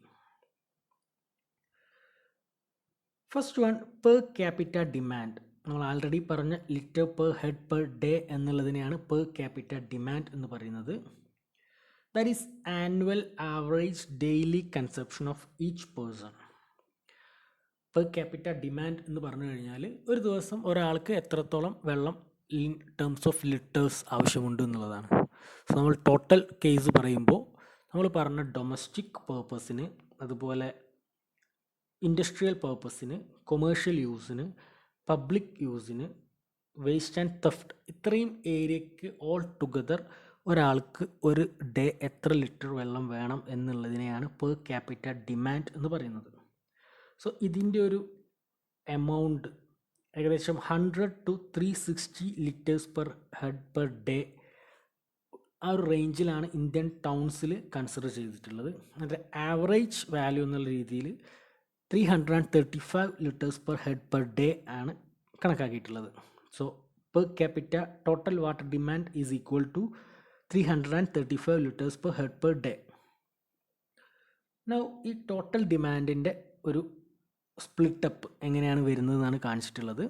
First one, per capita demand. നമ്മൾ ആൾറെഡി പറഞ്ഞ litre per head per day എന്നുള്ളതിനെയാണ് per capita demand എന്ന് പറയുന്നത്. That is annual average daily consumption of each person. Per capita demand എന്ന് പറഞ്ഞു കഴിഞ്ഞാൽ ഒരു ദിവസം ഒരാൾക്ക് എത്രത്തോളം വെള്ളം ഇൻ ടേംസ് ഓഫ് ലിറ്റേഴ്സ് ആവശ്യമുണ്ട് എന്നുള്ളതാണ്. സോ നമ്മൾ ടോട്ടൽ കേസ് പറയുമ്പോൾ നമ്മൾ പറഞ്ഞ ഡൊമസ്റ്റിക് പേർപ്പസിന്, അതുപോലെ ഇൻഡസ്ട്രിയൽ പേർപ്പസിന്, കൊമേഴ്ഷ്യൽ യൂസിന്, പബ്ലിക് യൂസിന്, വേസ്റ്റ് ആൻഡ് തെഫ്റ്റ്, ഇത്രയും ഏരിയയ്ക്ക് ഓൾ ടുഗദർ ഒരാൾക്ക് ഒരു ഡേ എത്ര ലിറ്റർ വെള്ളം വേണം എന്നുള്ളതിനെയാണ് പെർ ക്യാപിറ്റ ഡിമാൻഡ് എന്ന് പറയുന്നത്. സോ ഇതിൻ്റെ ഒരു എമൗണ്ട് ഏകദേശം 100 to 360 litres per head per day, ആ ഒരു റേഞ്ചിലാണ് ഇന്ത്യൻ ടൗൺസിൽ കൺസിഡർ ചെയ്തിട്ടുള്ളത്. അതിൻ്റെ ആവറേജ് വാല്യൂ എന്നുള്ള രീതിയിൽ 335 litres per head per day ആണ് കണക്കാക്കിയിട്ടുള്ളത്. So per capita total water demand is equal to 335 litres per head per day. Now ഈ ടോട്ടൽ ഡിമാൻഡിൻ്റെ ഒരു സ്പ്ലിറ്റപ്പ് എങ്ങനെയാണ് വരുന്നതെന്നാണ് കാണിച്ചിട്ടുള്ളത്.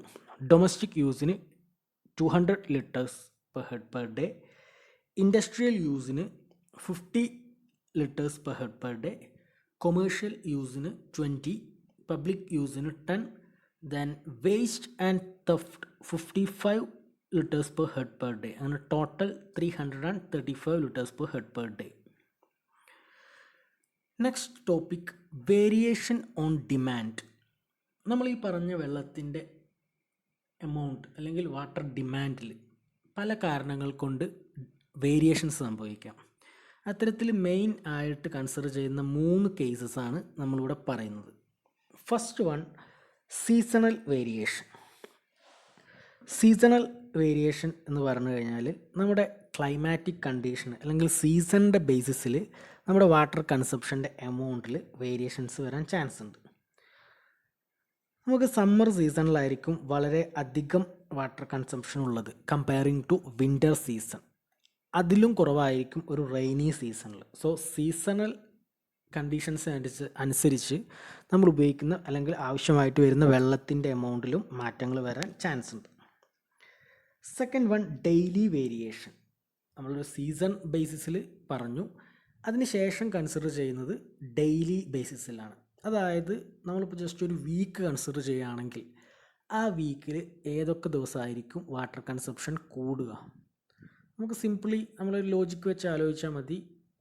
ഡൊമസ്റ്റിക് യൂസിന് 200 litres per head per day, industrial യൂസിന് 50 litres per head per day, commercial യൂസിന് 20, പബ്ലിക് യൂസിന് 10, then waste and theft 55 litres per head per day. അങ്ങനെ total 335 litres per head per day. Next topic, variation on demand. നമ്മൾ ഈ പറഞ്ഞ വെള്ളത്തിൻ്റെ amount അല്ലെങ്കിൽ water ഡിമാൻഡിൽ പല കാരണങ്ങൾ കൊണ്ട് വേരിയേഷൻസ് സംഭവിക്കാം. അത്തരത്തിൽ മെയിൻ ആയിട്ട് കൺസിഡർ ചെയ്യുന്ന 3 കേസസാണ് നമ്മളിവിടെ പറയുന്നത്. First one, seasonal variation. Seasonal variation എന്ന് പറഞ്ഞു കഴിഞ്ഞാൽ നമ്മുടെ ക്ലൈമാറ്റിക് കണ്ടീഷൻ അല്ലെങ്കിൽ സീസണിൻ്റെ ബേസിസിൽ നമ്മുടെ വാട്ടർ കൺസപ്ഷൻ്റെ എമൗണ്ടിൽ വേരിയേഷൻസ് വരാൻ ചാൻസ് ഉണ്ട്. നമുക്ക് സമ്മർ സീസണിലായിരിക്കും വളരെ അധികം വാട്ടർ കൺസംഷൻ ഉള്ളത് കമ്പയറിങ് ടു വിൻ്റർ സീസൺ. അതിലും കുറവായിരിക്കും ഒരു റെയിനി സീസണിൽ. സോ സീസണൽ കണ്ടീഷൻസ് അനുസരിച്ച് നമ്മൾ ഉപയോഗിക്കുന്ന അല്ലെങ്കിൽ ആവശ്യമായിട്ട് വരുന്ന വെള്ളത്തിൻ്റെ എമൗണ്ടിലും മാറ്റങ്ങൾ വരാൻ ചാൻസ് ഉണ്ട്. Second one, daily variation. നമ്മളൊരു സീസൺ ബേസിസിൽ പറഞ്ഞു, അതിന് ശേഷം കൺസിഡർ ചെയ്യുന്നത് ഡെയിലി ബേസിസിലാണ്. അതായത് നമ്മളിപ്പോൾ ജസ്റ്റ് ഒരു വീക്ക് കൺസിഡർ ചെയ്യുകയാണെങ്കിൽ ആ വീക്കിൽ ഏതൊക്കെ ദിവസമായിരിക്കും വാട്ടർ കൺസപ്ഷൻ കൂടുക. നമുക്ക് സിംപ്ലി നമ്മളൊരു ലോജിക്ക് വെച്ച് ആലോചിച്ചാൽ മതി.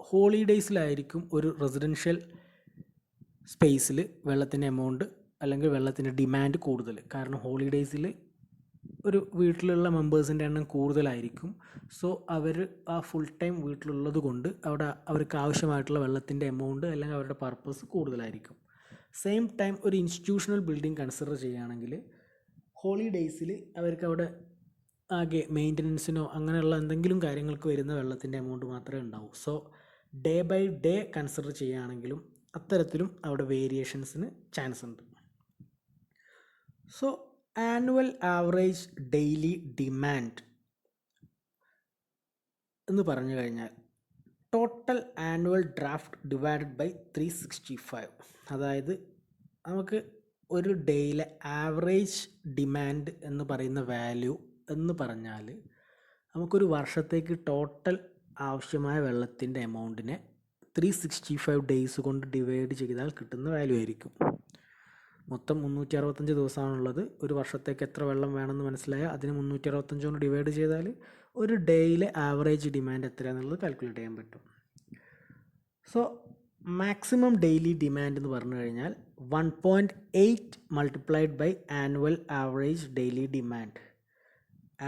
ഹോളിഡേയ്സിലായിരിക്കും ഒരു റെസിഡൻഷ്യൽ സ്പേസിൽ വെള്ളത്തിൻ്റെ എമൗണ്ട് അല്ലെങ്കിൽ വെള്ളത്തിൻ്റെ ഡിമാൻഡ് കൂടുതൽ. കാരണം ഹോളിഡേയ്സിൽ ഒരു വീട്ടിലുള്ള മെമ്പേഴ്സിൻ്റെ എണ്ണം കൂടുതലായിരിക്കും. സോ അവർ ആ ഫുൾ ടൈം വീട്ടിലുള്ളത് കൊണ്ട് അവിടെ അവർക്ക് ആവശ്യമായിട്ടുള്ള വെള്ളത്തിൻ്റെ എമൗണ്ട് അല്ലെങ്കിൽ അവരുടെ പർപ്പസ് കൂടുതലായിരിക്കും. സെയിം ടൈം ഒരു ഇൻസ്റ്റിറ്റ്യൂഷണൽ ബിൽഡിംഗ് കൺസിഡർ ചെയ്യുകയാണെങ്കിൽ ഹോളിഡേയ്സിൽ അവർക്ക് അവിടെ ആകെ മെയിൻ്റനൻസിനോ അങ്ങനെയുള്ള എന്തെങ്കിലും കാര്യങ്ങൾക്ക് വരുന്ന വെള്ളത്തിൻ്റെ എമൗണ്ട് മാത്രമേ ഉണ്ടാവൂ. So day by day consider ചെയ്യുകയാണെങ്കിലും അത്തരത്തിലും അവിടെ വേരിയേഷൻസിന് ചാൻസ് ഉണ്ട്. So annual average daily demand എന്ന് പറഞ്ഞു കഴിഞ്ഞാൽ total annual draft divided by 365. അതായത് നമുക്ക് ഒരു ഡേയിലെ ആവറേജ് ഡിമാൻഡ് എന്ന് പറയുന്ന വാല്യൂ എന്ന് പറഞ്ഞാൽ നമുക്കൊരു വർഷത്തേക്ക് ടോട്ടൽ ആവശ്യമായ വെള്ളത്തിൻ്റെ എമൗണ്ടിനെ 365 ഡേയ്സ് കൊണ്ട് ഡിവൈഡ് ചെയ്താൽ കിട്ടുന്ന വാല്യൂ ആയിരിക്കും. മൊത്തം 365 ദിവസമാണുള്ളത്. ഒരു വർഷത്തേക്ക് എത്ര വെള്ളം വേണമെന്ന് മനസ്സിലായാൽ അതിന് 365 കൊണ്ട് ഡിവൈഡ് ചെയ്താൽ ഒരു ഡേയിലെ ആവറേജ് ഡിമാൻഡ് എത്രയാണെന്നുള്ളത് കാൽക്കുലേറ്റ് ചെയ്യാൻ പറ്റും. സോ മാക്സിമം ഡെയിലി ഡിമാൻഡ് എന്ന് പറഞ്ഞു കഴിഞ്ഞാൽ 1.8 multiplied by annual average daily demand.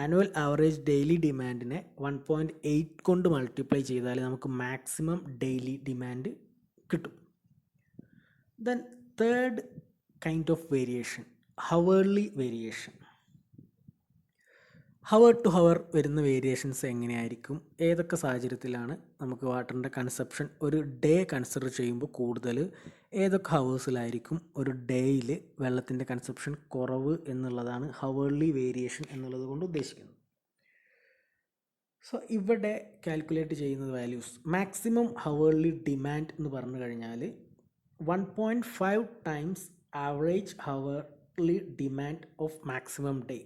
Annual average daily ഡിമാൻഡിനെ 1.8 കൊണ്ട് മൾട്ടിപ്ലൈ ചെയ്താൽ നമുക്ക് മാക്സിമം ഡെയിലി ഡിമാൻഡ് കിട്ടും. Then third kind of variation, hourly variation. Hour to hour വരുന്ന വേരിയേഷൻസ് എങ്ങനെയായിരിക്കും, ഏതൊക്കെ സാഹചര്യത്തിലാണ് നമുക്ക് വാട്ടറിൻ്റെ കൺസപ്ഷൻ ഒരു ഡേ കൺസിഡർ ചെയ്യുമ്പോൾ കൂടുതൽ, ഏതൊക്കെ ഹവേഴ്സിലായിരിക്കും ഒരു ഡേയിൽ വെള്ളത്തിൻ്റെ കൺസപ്ഷൻ കുറവ് എന്നുള്ളതാണ് ഹവർലി വേരിയേഷൻ എന്നുള്ളത് കൊണ്ട് ഉദ്ദേശിക്കുന്നത്. സോ ഇവിടെ കാൽക്കുലേറ്റ് ചെയ്യുന്നത് വാല്യൂസ്, മാക്സിമം ഹവർലി ഡിമാൻഡ് എന്ന് പറഞ്ഞു കഴിഞ്ഞാൽ 1.5 times average hourly demand of maximum day,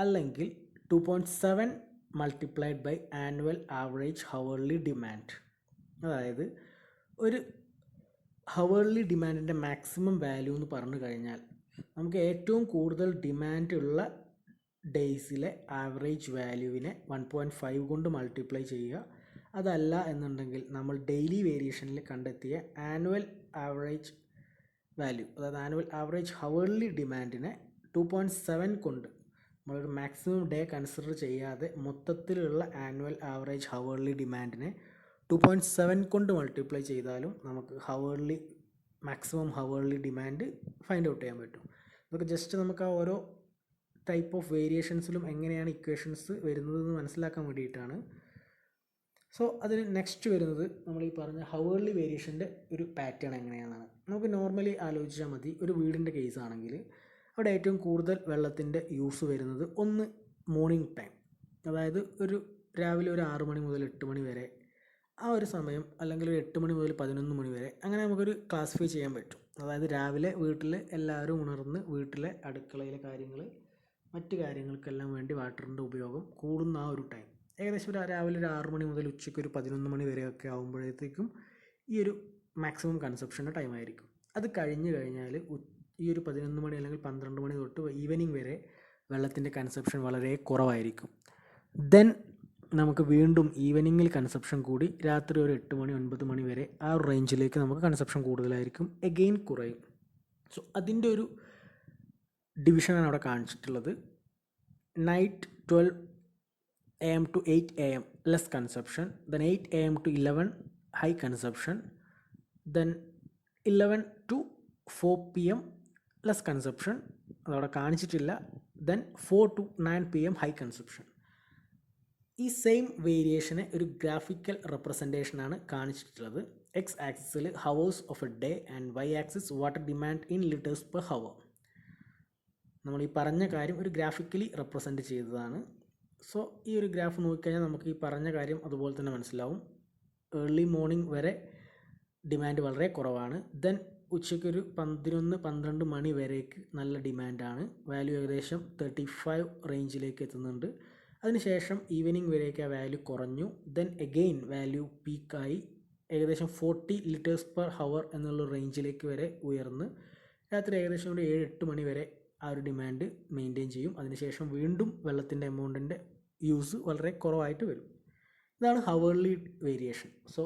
അല്ലെങ്കിൽ 2.7 multiplied by annual average hourly demand. അതായത് ഒരു ഹവർലി ഡിമാൻഡിൻ്റെ മാക്സിമം വാല്യൂ എന്ന് പറഞ്ഞു കഴിഞ്ഞാൽ നമുക്ക് ഏറ്റവും കൂടുതൽ ഡിമാൻഡ് ഉള്ള ഡേയ്സിലെ ആവറേജ് വാല്യൂവിനെ 1.5 കൊണ്ട് മൾട്ടിപ്ലൈ ചെയ്യുക. അതല്ല എന്നുണ്ടെങ്കിൽ നമ്മൾ ഡെയിലി വേരിയേഷനിൽ കണ്ടെത്തിയ ആനുവൽ ആവറേജ് വാല്യൂ, അതായത് ആനുവൽ ആവറേജ് ഹവർലി ഡിമാൻഡിനെ 2.7 കൊണ്ട് നമ്മളൊരു മാക്സിമം ഡേ കൺസിഡർ ചെയ്യാതെ മൊത്തത്തിലുള്ള ആനുവൽ ആവറേജ് ഹവർലി ഡിമാൻഡിനെ 2.7 കൊണ്ട് മൾട്ടിപ്ലൈ ചെയ്താലും നമുക്ക് maximum hourly demand find out ചെയ്യാൻ പറ്റും. ഇതൊക്കെ ജസ്റ്റ് നമുക്ക് ആ ഓരോ ടൈപ്പ് ഓഫ് വേരിയേഷൻസിലും എങ്ങനെയാണ് ഇക്വേഷൻസ് വരുന്നതെന്ന് മനസ്സിലാക്കാൻ വേണ്ടിയിട്ടാണ്. സോ അതിന് നെക്സ്റ്റ് വരുന്നത് നമ്മൾ ഈ പറഞ്ഞ ഹവർലി വേരിയേഷൻ്റെ ഒരു പാറ്റേൺ എങ്ങനെയാണെന്നാണ്. നമുക്ക് നോർമലി ആലോചിച്ചാൽ മതി. ഒരു വീടിൻ്റെ കേസ് ആണെങ്കിൽ അവിടെ ഏറ്റവും കൂടുതൽ വെള്ളത്തിൻ്റെ യൂസ് വരുന്നത് ഒന്ന് മോർണിംഗ് ടൈം, അതായത് ഒരു രാവിലെ ഒരു 6 മണി മുതൽ 8 മണി വരെ ആ ഒരു സമയം, അല്ലെങ്കിൽ ഒരു 8 മണി മുതൽ 11 മണി വരെ, അങ്ങനെ നമുക്കൊരു ക്ലാസിഫൈ ചെയ്യാൻ പറ്റും. അതായത് രാവിലെ വീട്ടിൽ എല്ലാവരും ഉണർന്ന് വീട്ടിലെ അടുക്കളയിലെ കാര്യങ്ങൾ മറ്റ് കാര്യങ്ങൾക്കെല്ലാം വേണ്ടി വാട്ടറിൻ്റെ ഉപയോഗം കൂടുന്ന ആ ഒരു ടൈം ഏകദേശം രാവിലെ ഒരു 6 മണി മുതൽ ഉച്ചയ്ക്ക് ഒരു 11 മണി വരെയൊക്കെ ആകുമ്പോഴത്തേക്കും ഈ ഒരു മാക്സിമം കൺസപ്ഷൻ്റെ ടൈം ആയിരിക്കും. അത് കഴിഞ്ഞ് കഴിഞ്ഞാൽ ഈ ഒരു 11 മണി അല്ലെങ്കിൽ 12 മണി തൊട്ട് ഈവനിങ് വരെ വെള്ളത്തിൻ്റെ കൺസപ്ഷൻ വളരെ കുറവായിരിക്കും. ദെൻ നമുക്ക് വീണ്ടും ഈവനിങ്ങിൽ കൺസപ്ഷൻ കൂടി രാത്രി ഒരു 8 മണി 9 മണി വരെ ആ ഒരു റേഞ്ചിലേക്ക് നമുക്ക് കൺസപ്ഷൻ കൂടുതലായിരിക്കും, എഗെയിൻ കുറയും. സോ അതിൻ്റെ ഒരു ഡിവിഷനാണ് അവിടെ കാണിച്ചിട്ടുള്ളത്. Night 12 AM to 8 AM less consumption, then 8 AM to 11 high consumption, then 11 to 4 PM less consumption, അതവിടെ കാണിച്ചിട്ടില്ല, then 4 to 9 PM high consumption. ഈ സെയിം വേരിയേഷനെ ഒരു ഗ്രാഫിക്കൽ റെപ്രസെൻറ്റേഷനാണ് കാണിച്ചിട്ടുള്ളത്. എക്സ് ആക്സിസിൽ hours of a day and Y axis water demand in litres per hour. നമ്മൾ ഈ പറഞ്ഞ കാര്യം ഒരു ഗ്രാഫിക്കലി റെപ്രസെൻറ്റ് ചെയ്തതാണ്. സോ ഈ ഒരു ഗ്രാഫ് നോക്കിക്കഴിഞ്ഞാൽ നമുക്ക് ഈ പറഞ്ഞ കാര്യം അതുപോലെ തന്നെ മനസ്സിലാവും. ഏർലി മോർണിംഗ് വരെ ഡിമാൻഡ് വളരെ കുറവാണ്. ദെൻ ഉച്ചയ്ക്കൊരു 11-12 മണി വരേക്ക് നല്ല ഡിമാൻഡാണ്. വാല്യൂ ഏകദേശം 35 റേഞ്ചിലേക്ക് എത്തുന്നുണ്ട്. അതിനുശേഷം ഈവനിങ് വരേക്ക് ആ വാല്യൂ കുറഞ്ഞു. ദെൻ എഗെയിൻ വാല്യൂ പീക്കായി ഏകദേശം 40 ലിറ്റേഴ്സ് പെർ ഹവർ എന്നുള്ള റേഞ്ചിലേക്ക് വരെ ഉയർന്ന് രാത്രി ഏകദേശം ഒരു 7-8 മണി വരെ ആ ഒരു ഡിമാൻഡ് മെയിൻറ്റെയിൻ ചെയ്യും. അതിനുശേഷം വീണ്ടും വെള്ളത്തിൻ്റെ എമൗണ്ടിൻ്റെ യൂസ് വളരെ കുറവായിട്ട് വരും. ഇതാണ് ഹവർലി വേരിയേഷൻ. സോ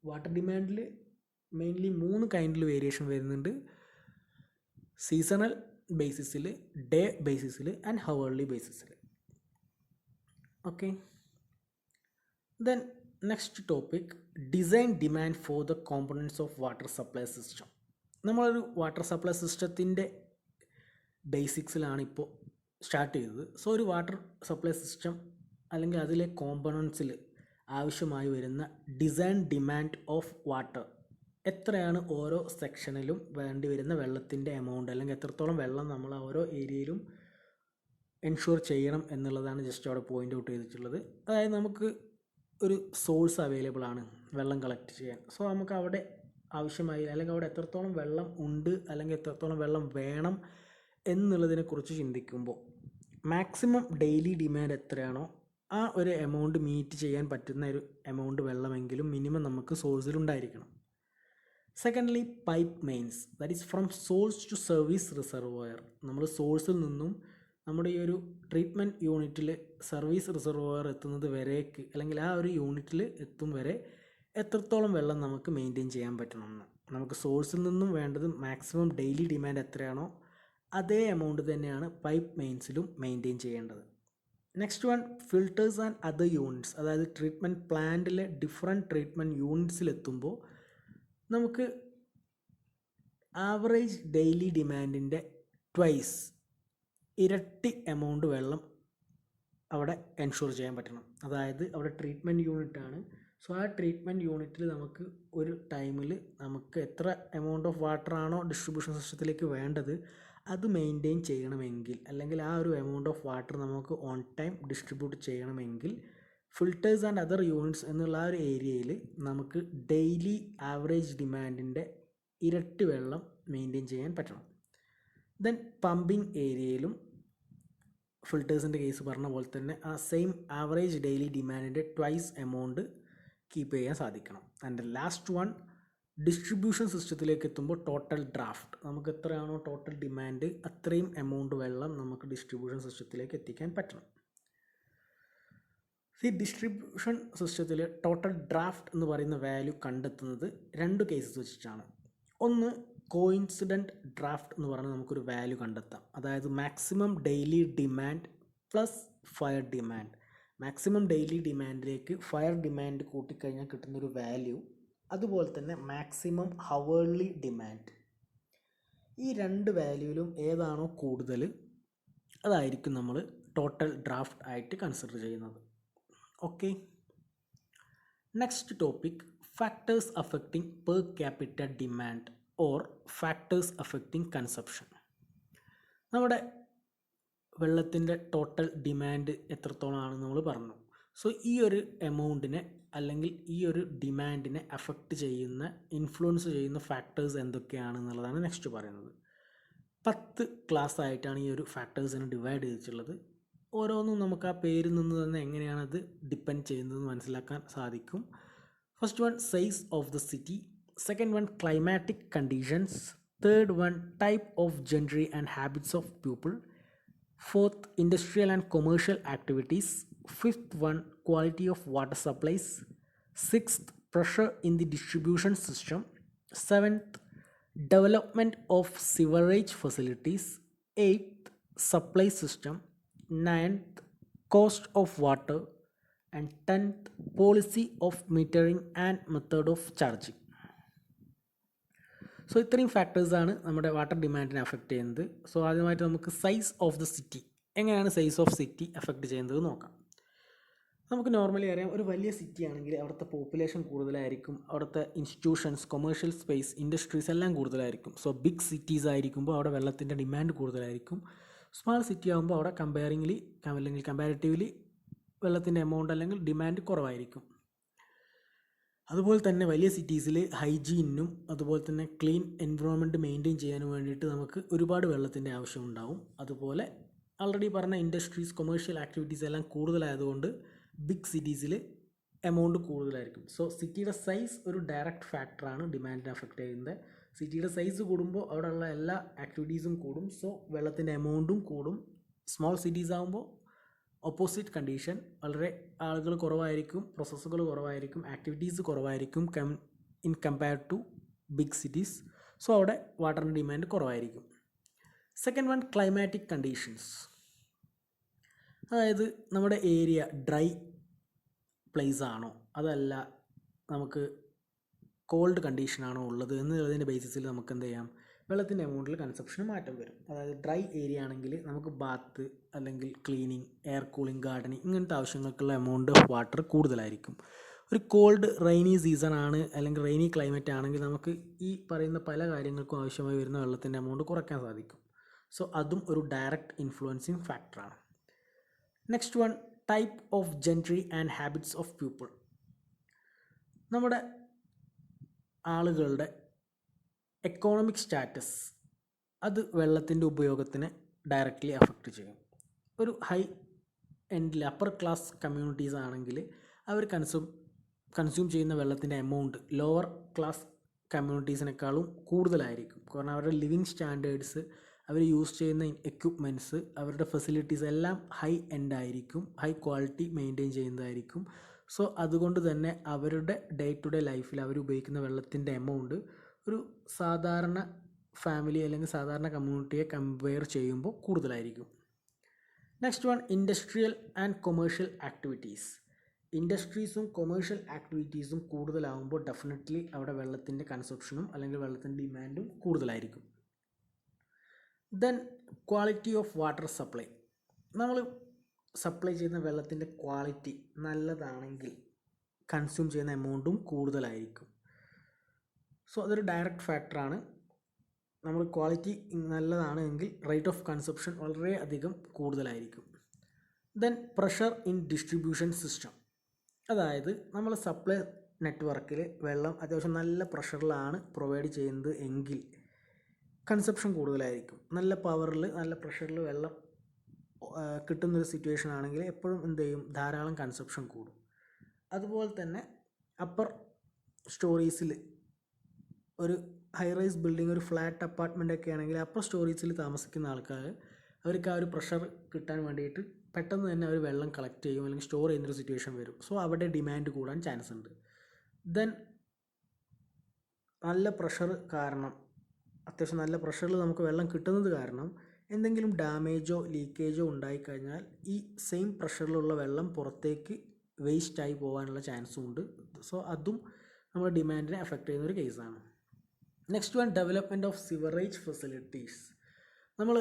വാട്ടർ ഡിമാൻഡിൽ മെയിൻലി 3 കൈൻഡിൽ വേരിയേഷൻ വരുന്നുണ്ട്: സീസണൽ ബേസിസിൽ, ഡേ ബേസിസിൽ ആൻഡ് ഹവർലി ബേസിസിൽ. Okay, then next topic, design demand for the components of water supply system. നമ്മളൊരു വാട്ടർ സപ്ലൈ സിസ്റ്റത്തിൻ്റെ ബേസിക്സിലാണ് ഇപ്പോൾ സ്റ്റാർട്ട് ചെയ്തത്. സോ ഒരു വാട്ടർ സപ്ലൈ സിസ്റ്റം അല്ലെങ്കിൽ അതിലെ കോമ്പണൻസിൽ ആവശ്യമായി വരുന്ന ഡിസൈൻ ഡിമാൻഡ് ഓഫ് വാട്ടർ, എത്രയാണ് ഓരോ സെക്ഷനിലും വേണ്ടി വരുന്ന വെള്ളത്തിൻ്റെ എമൗണ്ട്, അല്ലെങ്കിൽ എത്രത്തോളം വെള്ളം നമ്മൾ ഓരോ ഏരിയയിലും എൻഷുർ ചെയ്യണം എന്നുള്ളതാണ് ജസ്റ്റ് അവിടെ പോയിൻ്റ് ഔട്ട് ചെയ്തിട്ടുള്ളത്. അതായത് നമുക്ക് ഒരു സോഴ്സ് അവൈലബിൾ ആണ് വെള്ളം കളക്ട് ചെയ്യാൻ. സോ നമുക്ക് അവിടെ ആവശ്യമായി അല്ലെങ്കിൽ അവിടെ എത്രത്തോളം വെള്ളം ഉണ്ട് അല്ലെങ്കിൽ എത്രത്തോളം വെള്ളം വേണം എന്നുള്ളതിനെക്കുറിച്ച് ചിന്തിക്കുമ്പോൾ മാക്സിമം ഡെയിലി ഡിമാൻഡ് എത്രയാണോ ആ ഒരു എമൗണ്ട് മീറ്റ് ചെയ്യാൻ പറ്റുന്ന ഒരു എമൗണ്ട് വെള്ളമെങ്കിലും മിനിമം നമുക്ക് സോഴ്സിലുണ്ടായിരിക്കണം. Secondly, pipe mains, that is from source to service reservoir. നമ്മൾ സോഴ്സിൽ നിന്നും നമ്മുടെ ഈ ഒരു ട്രീറ്റ്മെൻറ്റ് യൂണിറ്റിൽ സർവീസ് റിസർവോയർ എത്തുന്നത് വരേക്ക്, അല്ലെങ്കിൽ ആ ഒരു യൂണിറ്റിൽ എത്തും വരെ എത്രത്തോളം വെള്ളം നമുക്ക് മെയിൻറ്റെയിൻ ചെയ്യാൻ പറ്റണമെന്ന്. നമുക്ക് സോഴ്സിൽ നിന്നും വേണ്ടത് മാക്സിമം ഡെയിലി ഡിമാൻഡ് എത്രയാണോ അതേ എമൗണ്ട് തന്നെയാണ് പൈപ്പ് മെയിൻസിലും മെയിൻറ്റെയിൻ ചെയ്യേണ്ടത്. Next one, filters and other units. അതായത് ട്രീറ്റ്മെൻറ്റ് പ്ലാന്റിലെ ഡിഫറെൻറ്റ് ട്രീറ്റ്മെൻറ്റ് യൂണിറ്റ്സിലെത്തുമ്പോൾ നമുക്ക് ആവറേജ് ഡെയിലി ഡിമാൻഡിൻ്റെ ട്വൈസ്, ഇരട്ടി എമൗണ്ട് വെള്ളം അവിടെ എൻഷുർ ചെയ്യാൻ പറ്റണം. അതായത് അവിടെ ട്രീറ്റ്മെൻറ്റ് യൂണിറ്റാണ്. സോ ആ ട്രീറ്റ്മെൻറ്റ് യൂണിറ്റിൽ നമുക്ക് ഒരു ടൈമിൽ നമുക്ക് എത്ര എമൗണ്ട് ഓഫ് വാട്ടർ ആണോ ഡിസ്ട്രിബ്യൂഷൻ സിസ്റ്റത്തിലേക്ക് വേണ്ടത് അത് മെയിൻറ്റെയിൻ ചെയ്യണമെങ്കിൽ, അല്ലെങ്കിൽ ആ ഒരു എമൗണ്ട് ഓഫ് വാട്ടർ നമുക്ക് ഓൺ ടൈം ഡിസ്ട്രിബ്യൂട്ട് ചെയ്യണമെങ്കിൽ ഫിൽട്ടേഴ്സ് ആൻഡ് അതർ യൂണിറ്റ്സ് എന്നുള്ള ആ ഒരു ഏരിയയിൽ നമുക്ക് ഡെയിലി ആവറേജ് ഡിമാൻഡിൻ്റെ ഇരട്ടി വെള്ളം മെയിൻറ്റെയിൻ ചെയ്യാൻ പറ്റണം. ദെൻ പമ്പിങ് ഏരിയയിലും ഫിൽട്ടേഴ്സിൻ്റെ കേസ് പറഞ്ഞ പോലെ തന്നെ ആ സെയിം ആവറേജ് ഡെയിലി ഡിമാൻഡിൻ്റെ ട്വൈസ് എമൗണ്ട് കീപ്പ് ചെയ്യാൻ സാധിക്കണം. ആൻഡ് ലാസ്റ്റ് വൺ, ഡിസ്ട്രിബ്യൂഷൻ സിസ്റ്റത്തിലേക്ക് എത്തുമ്പോൾ ടോട്ടൽ ഡ്രാഫ്റ്റ്, നമുക്ക് എത്രയാണോ ടോട്ടൽ ഡിമാൻഡ് അത്രയും എമൗണ്ട് വെള്ളം നമുക്ക് ഡിസ്ട്രിബ്യൂഷൻ സിസ്റ്റത്തിലേക്ക് എത്തിക്കാൻ പറ്റണം. ഈ ഡിസ്ട്രിബ്യൂഷൻ സിസ്റ്റത്തിൽ ടോട്ടൽ ഡ്രാഫ്റ്റ് എന്ന് പറയുന്ന വാല്യൂ കണ്ടെത്തുന്നത് 2 കേസസ് വെച്ചിട്ടാണ്. ഒന്ന്, കോയിൻസിഡൻറ്റ് ഡ്രാഫ്റ്റ് എന്ന് പറഞ്ഞാൽ നമുക്കൊരു വാല്യൂ കണ്ടെത്താം. അതായത് maximum daily demand plus fire demand. Maximum daily ഡിമാൻഡിലേക്ക് ഫയർ ഡിമാൻഡ് കൂട്ടിക്കഴിഞ്ഞാൽ കിട്ടുന്നൊരു വാല്യൂ. അതുപോലെ തന്നെ മാക്സിമം ഹവേർലി ഡിമാൻഡ്. ഈ രണ്ട് വാല്യൂവിലും ഏതാണോ കൂടുതൽ അതായിരിക്കും നമ്മൾ ടോട്ടൽ ഡ്രാഫ്റ്റ് ആയിട്ട് കൺസിഡർ ചെയ്യുന്നത്. Okay. Next topic, factors affecting per capita demand or factors affecting consumption. നമ്മുടെ വെള്ളത്തിൻ്റെ ടോട്ടൽ ഡിമാൻഡ് എത്രത്തോളമാണെന്ന് നമ്മൾ പറഞ്ഞു. സോ ഈ ഒരു എമൗണ്ടിനെ അല്ലെങ്കിൽ ഈ ഒരു ഡിമാൻഡിനെ അഫക്റ്റ് ചെയ്യുന്ന, ഇൻഫ്ലുവൻസ് ചെയ്യുന്ന ഫാക്ടേഴ്സ് എന്തൊക്കെയാണെന്നുള്ളതാണ് നെക്സ്റ്റ് പറയുന്നത്. 10 ക്ലാസ് ആയിട്ടാണ് ഈ ഒരു ഫാക്ടേഴ്സിനെ ഡിവൈഡ് ചെയ്തിട്ടുള്ളത്. ഓരോന്നും നമുക്ക് ആ പേരിൽ നിന്ന് തന്നെ എങ്ങനെയാണത് ഡിപ്പെൻഡ് ചെയ്യുന്നതെന്ന് മനസ്സിലാക്കാൻ സാധിക്കും. First one, size of the city. Second one, climatic conditions. Third one, type of gentry and habits of people. Fourth, industrial and commercial activities. Fifth one, quality of water supplies. Sixth, pressure in the distribution system. Seventh, development of sewerage facilities. Eighth, supply system. Ninth, cost of water. And 10th, policy of metering and method of charging. So ഇത്രയും ഫാക്ടേഴ്സാണ് നമ്മുടെ water ഡിമാൻഡിനെ affect ചെയ്യുന്നത്. So ആദ്യമായിട്ട് നമുക്ക് size of the city, എങ്ങനെയാണ് size of city affect ചെയ്യുന്നത് നോക്കാം. നമുക്ക് normally അറിയാം, ഒരു വലിയ സിറ്റി ആണെങ്കിൽ അവിടുത്തെ പോപ്പുലേഷൻ കൂടുതലായിരിക്കും, അവിടുത്തെ ഇൻസ്റ്റിറ്റ്യൂഷൻസ്, കൊമേഴ്ഷ്യൽ സ്പേസ്, ഇൻഡസ്ട്രീസ് എല്ലാം കൂടുതലായിരിക്കും. സോ ബിഗ് സിറ്റീസ് ആയിരിക്കുമ്പോൾ അവിടെ വെള്ളത്തിൻ്റെ ഡിമാൻഡ് കൂടുതലായിരിക്കും. സ്മാൾ സിറ്റി ആകുമ്പോൾ അവിടെ കമ്പാരിറ്റീവ്ലി വെള്ളത്തിൻ്റെ എമൗണ്ട് അല്ലെങ്കിൽ ഡിമാൻഡ് കുറവായിരിക്കും. അതുപോലെ തന്നെ വലിയ സിറ്റീസിൽ ഹൈജീനും അതുപോലെ തന്നെ ക്ലീൻ എൻവിറോൺമെൻറ്റ് മെയിൻറ്റെയിൻ ചെയ്യാൻ വേണ്ടിയിട്ട് നമുക്ക് ഒരുപാട് വെള്ളത്തിൻ്റെ ആവശ്യമുണ്ടാവും. അതുപോലെ ആൾറെഡി പറഞ്ഞ ഇൻഡസ്ട്രീസ്, കൊമേഴ്ഷ്യൽ ആക്ടിവിറ്റീസ് എല്ലാം കൂടുതലായതുകൊണ്ട് ബിഗ് സിറ്റീസിൽ എമൗണ്ട് കൂടുതലായിരിക്കും. സോ സിറ്റിയുടെ സൈസ് ഒരു ഡയറക്റ്റ് ഫാക്ടറാണ് ഡിമാൻഡിനെ അഫക്റ്റ് ചെയ്യുന്നത്. സിറ്റിയുടെ സൈസ് കൂടുമ്പോൾ അവിടെയുള്ള എല്ലാ ആക്ടിവിറ്റീസും കൂടും. സോ വെള്ളത്തിൻ്റെ എമൗണ്ടും കൂടും. സ്മോൾ സിറ്റീസ് ആകുമ്പോൾ ഓപ്പോസിറ്റ് കണ്ടീഷൻ, വളരെ ആളുകൾ കുറവായിരിക്കും, പ്രോസസ്സുകൾ കുറവായിരിക്കും, ആക്ടിവിറ്റീസ് കുറവായിരിക്കും in compare to big cities. So അവിടെ വാട്ടറിൻ്റെ ഡിമാൻഡ് കുറവായിരിക്കും. Second one, climatic conditions. അതായത് നമ്മുടെ ഏരിയ ഡ്രൈ പ്ലേസ് ആണോ അതല്ല നമുക്ക് കോൾഡ് കണ്ടീഷനാണോ ഉള്ളത് എന്നുള്ളതിൻ്റെ ബേസിസിൽ നമുക്ക് എന്ത് ചെയ്യാം, വെള്ളത്തിൻ്റെ എമൗണ്ടിൽ കൺസപ്ഷന് മാറ്റം വരും. അതായത് ഡ്രൈ ഏരിയ ആണെങ്കിൽ നമുക്ക് ബാത്ത് അല്ലെങ്കിൽ ക്ലീനിങ്, എയർ കൂളിംഗ്, ഗാർഡനിങ് ഇങ്ങനത്തെ ആവശ്യങ്ങൾക്കുള്ള എമൗണ്ട് ഓഫ് വാട്ടർ കൂടുതലായിരിക്കും. ഒരു കോൾഡ് റെയിനി സീസൺ ആണ് അല്ലെങ്കിൽ റെയിനി ക്ലൈമറ്റ് ആണെങ്കിൽ നമുക്ക് ഈ പറയുന്ന പല കാര്യങ്ങൾക്കും ആവശ്യമായി വരുന്ന വെള്ളത്തിൻ്റെ എമൗണ്ട് കുറയ്ക്കാൻ സാധിക്കും. സോ അതും ഒരു ഡയറക്റ്റ് ഇൻഫ്ലുവൻസിങ് ഫാക്ടറാണ്. Next one, type of gentry and habits of people. നമ്മുടെ ആളുകളുടെ എക്കോണമിക് സ്റ്റാറ്റസ് അത് വെള്ളത്തിൻ്റെ ഉപയോഗത്തിനെ ഡയറക്റ്റ്ലി അഫക്റ്റ് ചെയ്യും. ഒരു ഹൈ എൻഡിൽ അപ്പർ ക്ലാസ് കമ്മ്യൂണിറ്റീസ് ആണെങ്കിൽ അവർ കൺസ്യൂം ചെയ്യുന്ന വെള്ളത്തിൻ്റെ എമൗണ്ട് ലോവർ ക്ലാസ് കമ്മ്യൂണിറ്റീസിനേക്കാളും കൂടുതലായിരിക്കും. കാരണം അവരുടെ ലിവിങ് സ്റ്റാൻഡേർഡ്സ്, അവർ യൂസ് ചെയ്യുന്ന എക്യുപ്മെൻറ്റ്സ്, അവരുടെ ഫെസിലിറ്റീസ് എല്ലാം ഹൈ എൻഡ് ആയിരിക്കും, ഹൈ ക്വാളിറ്റി മെയിൻറ്റെയിൻ ചെയ്യുന്നതായിരിക്കും. സോ അതുകൊണ്ട് തന്നെ അവരുടെ ഡേ ടു ഡേ ലൈഫിൽ അവർ ഉപയോഗിക്കുന്ന വെള്ളത്തിൻ്റെ എമൗണ്ട് ഒരു സാധാരണ ഫാമിലി അല്ലെങ്കിൽ സാധാരണ കമ്മ്യൂണിറ്റിയെ കമ്പയർ ചെയ്യുമ്പോൾ കൂടുതലായിരിക്കും. Next one, industrial and commercial activities. ഇൻഡസ്ട്രീസും കൊമേഴ്ഷ്യൽ ആക്ടിവിറ്റീസും കൂടുതലാകുമ്പോൾ ഡെഫിനറ്റ്ലി അവിടെ വെള്ളത്തിൻ്റെ കൺസപ്ഷനും അല്ലെങ്കിൽ വെള്ളത്തിൻ്റെ ഡിമാൻഡും കൂടുതലായിരിക്കും. Then quality of water supply. നമ്മൾ സപ്ലൈ ചെയ്യുന്ന വെള്ളത്തിൻ്റെ ക്വാളിറ്റി നല്ലതാണെങ്കിൽ കൺസ്യൂം ചെയ്യുന്ന എമൗണ്ടും കൂടുതലായിരിക്കും. സോ അതൊരു ഡയറക്റ്റ് ഫാക്ടറാണ്. നമ്മൾ ക്വാളിറ്റി നല്ലതാണ് എങ്കിൽ റേറ്റ് ഓഫ് കൺസപ്ഷൻ വളരെ അധികം കൂടുതലായിരിക്കും. Then pressure in distribution system. അതായത് നമ്മൾ സപ്ലൈ നെറ്റ്വർക്കിൽ വെള്ളം അത്യാവശ്യം നല്ല പ്രഷറിലാണ് പ്രൊവൈഡ് ചെയ്യുന്നത് എങ്കിൽ കൺസപ്ഷൻ കൂടുതലായിരിക്കും. നല്ല പവറിൽ നല്ല പ്രഷറിൽ വെള്ളം കിട്ടുന്നൊരു സിറ്റുവേഷൻ ആണെങ്കിൽ എപ്പോഴും എന്ത് ചെയ്യും, ധാരാളം കൺസപ്ഷൻ കൂടും. അതുപോലെ തന്നെ അപ്പർ സ്റ്റോറീസിൽ ഒരു ഹൈ റൈസ് ബിൽഡിംഗ്, ഒരു ഫ്ലാറ്റ് അപ്പാർട്ട്മെൻ്റ് ഒക്കെ ആണെങ്കിൽ അപ്പർ സ്റ്റോറീസിൽ താമസിക്കുന്ന ആൾക്കാർ അവർക്ക് ആ ഒരു പ്രഷർ കിട്ടാൻ വേണ്ടിയിട്ട് പെട്ടെന്ന് തന്നെ അവർ വെള്ളം കളക്ട് ചെയ്യും അല്ലെങ്കിൽ സ്റ്റോർ ചെയ്യുന്നൊരു സിറ്റുവേഷൻ വരും. സോ അവിടെ ഡിമാൻഡ് കൂടാൻ ചാൻസ് ഉണ്ട്. ദെൻ നല്ല പ്രഷർ കാരണം അത്യാവശ്യം നല്ല പ്രഷറിൽ നമുക്ക് വെള്ളം കിട്ടുന്നത് കാരണം എന്തെങ്കിലും ഡാമേജോ ലീക്കേജോ ഉണ്ടായിക്കഴിഞ്ഞാൽ ഈ സെയിം പ്രഷറിലുള്ള വെള്ളം പുറത്തേക്ക് വേസ്റ്റായി പോകാനുള്ള ചാൻസും ഉണ്ട്. സോ അതും നമ്മുടെ ഡിമാൻഡിനെ എഫക്റ്റ് ചെയ്യുന്ന ഒരു കേസാണ്. Next one, development of sewerage facilities. നമ്മൾ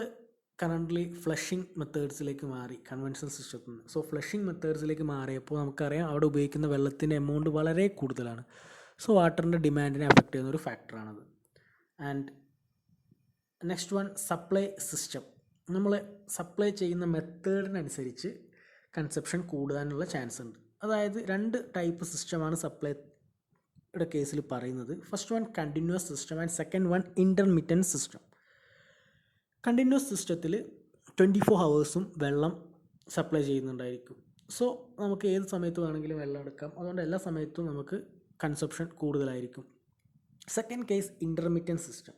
കറൻ്റ്ലി ഫ്ലഷിംഗ് മെത്തേഡ്സിലേക്ക് മാറി കൺവെൻഷണൽ സിസ്റ്റത്തിൽ നിന്ന്. സോ ഫ്ലഷിംഗ് മെത്തേഡ്സിലേക്ക് മാറിയപ്പോൾ നമുക്കറിയാം അവിടെ ഉപയോഗിക്കുന്ന വെള്ളത്തിൻ്റെ എമൗണ്ട് വളരെ കൂടുതലാണ്. സോ വാട്ടറിൻ്റെ ഡിമാൻഡിനെ എഫക്റ്റ് ചെയ്യുന്ന ഒരു ഫാക്ടറാണത്. And next one, supply system. നമ്മൾ സപ്ലൈ ചെയ്യുന്ന മെത്തേഡിനനുസരിച്ച് കൺസപ്ഷൻ കൂടാനുള്ള ചാൻസ് ഉണ്ട്. അതായത് 2 ടൈപ്പ് സിസ്റ്റമാണ് സപ്ലൈയുടെ കേസിൽ പറയുന്നത്. First one continuous system and second one intermittent system. Continuous സിസ്റ്റത്തിൽ 24 ഹവേഴ്സും വെള്ളം സപ്ലൈ ചെയ്യുന്നുണ്ടായിരിക്കും. സോ നമുക്ക് ഏത് സമയത്ത് വേണമെങ്കിലും വെള്ളം എടുക്കാം. അതുകൊണ്ട് എല്ലാ സമയത്തും നമുക്ക് കൺസപ്ഷൻ കൂടുതലായിരിക്കും. Second case intermittent system.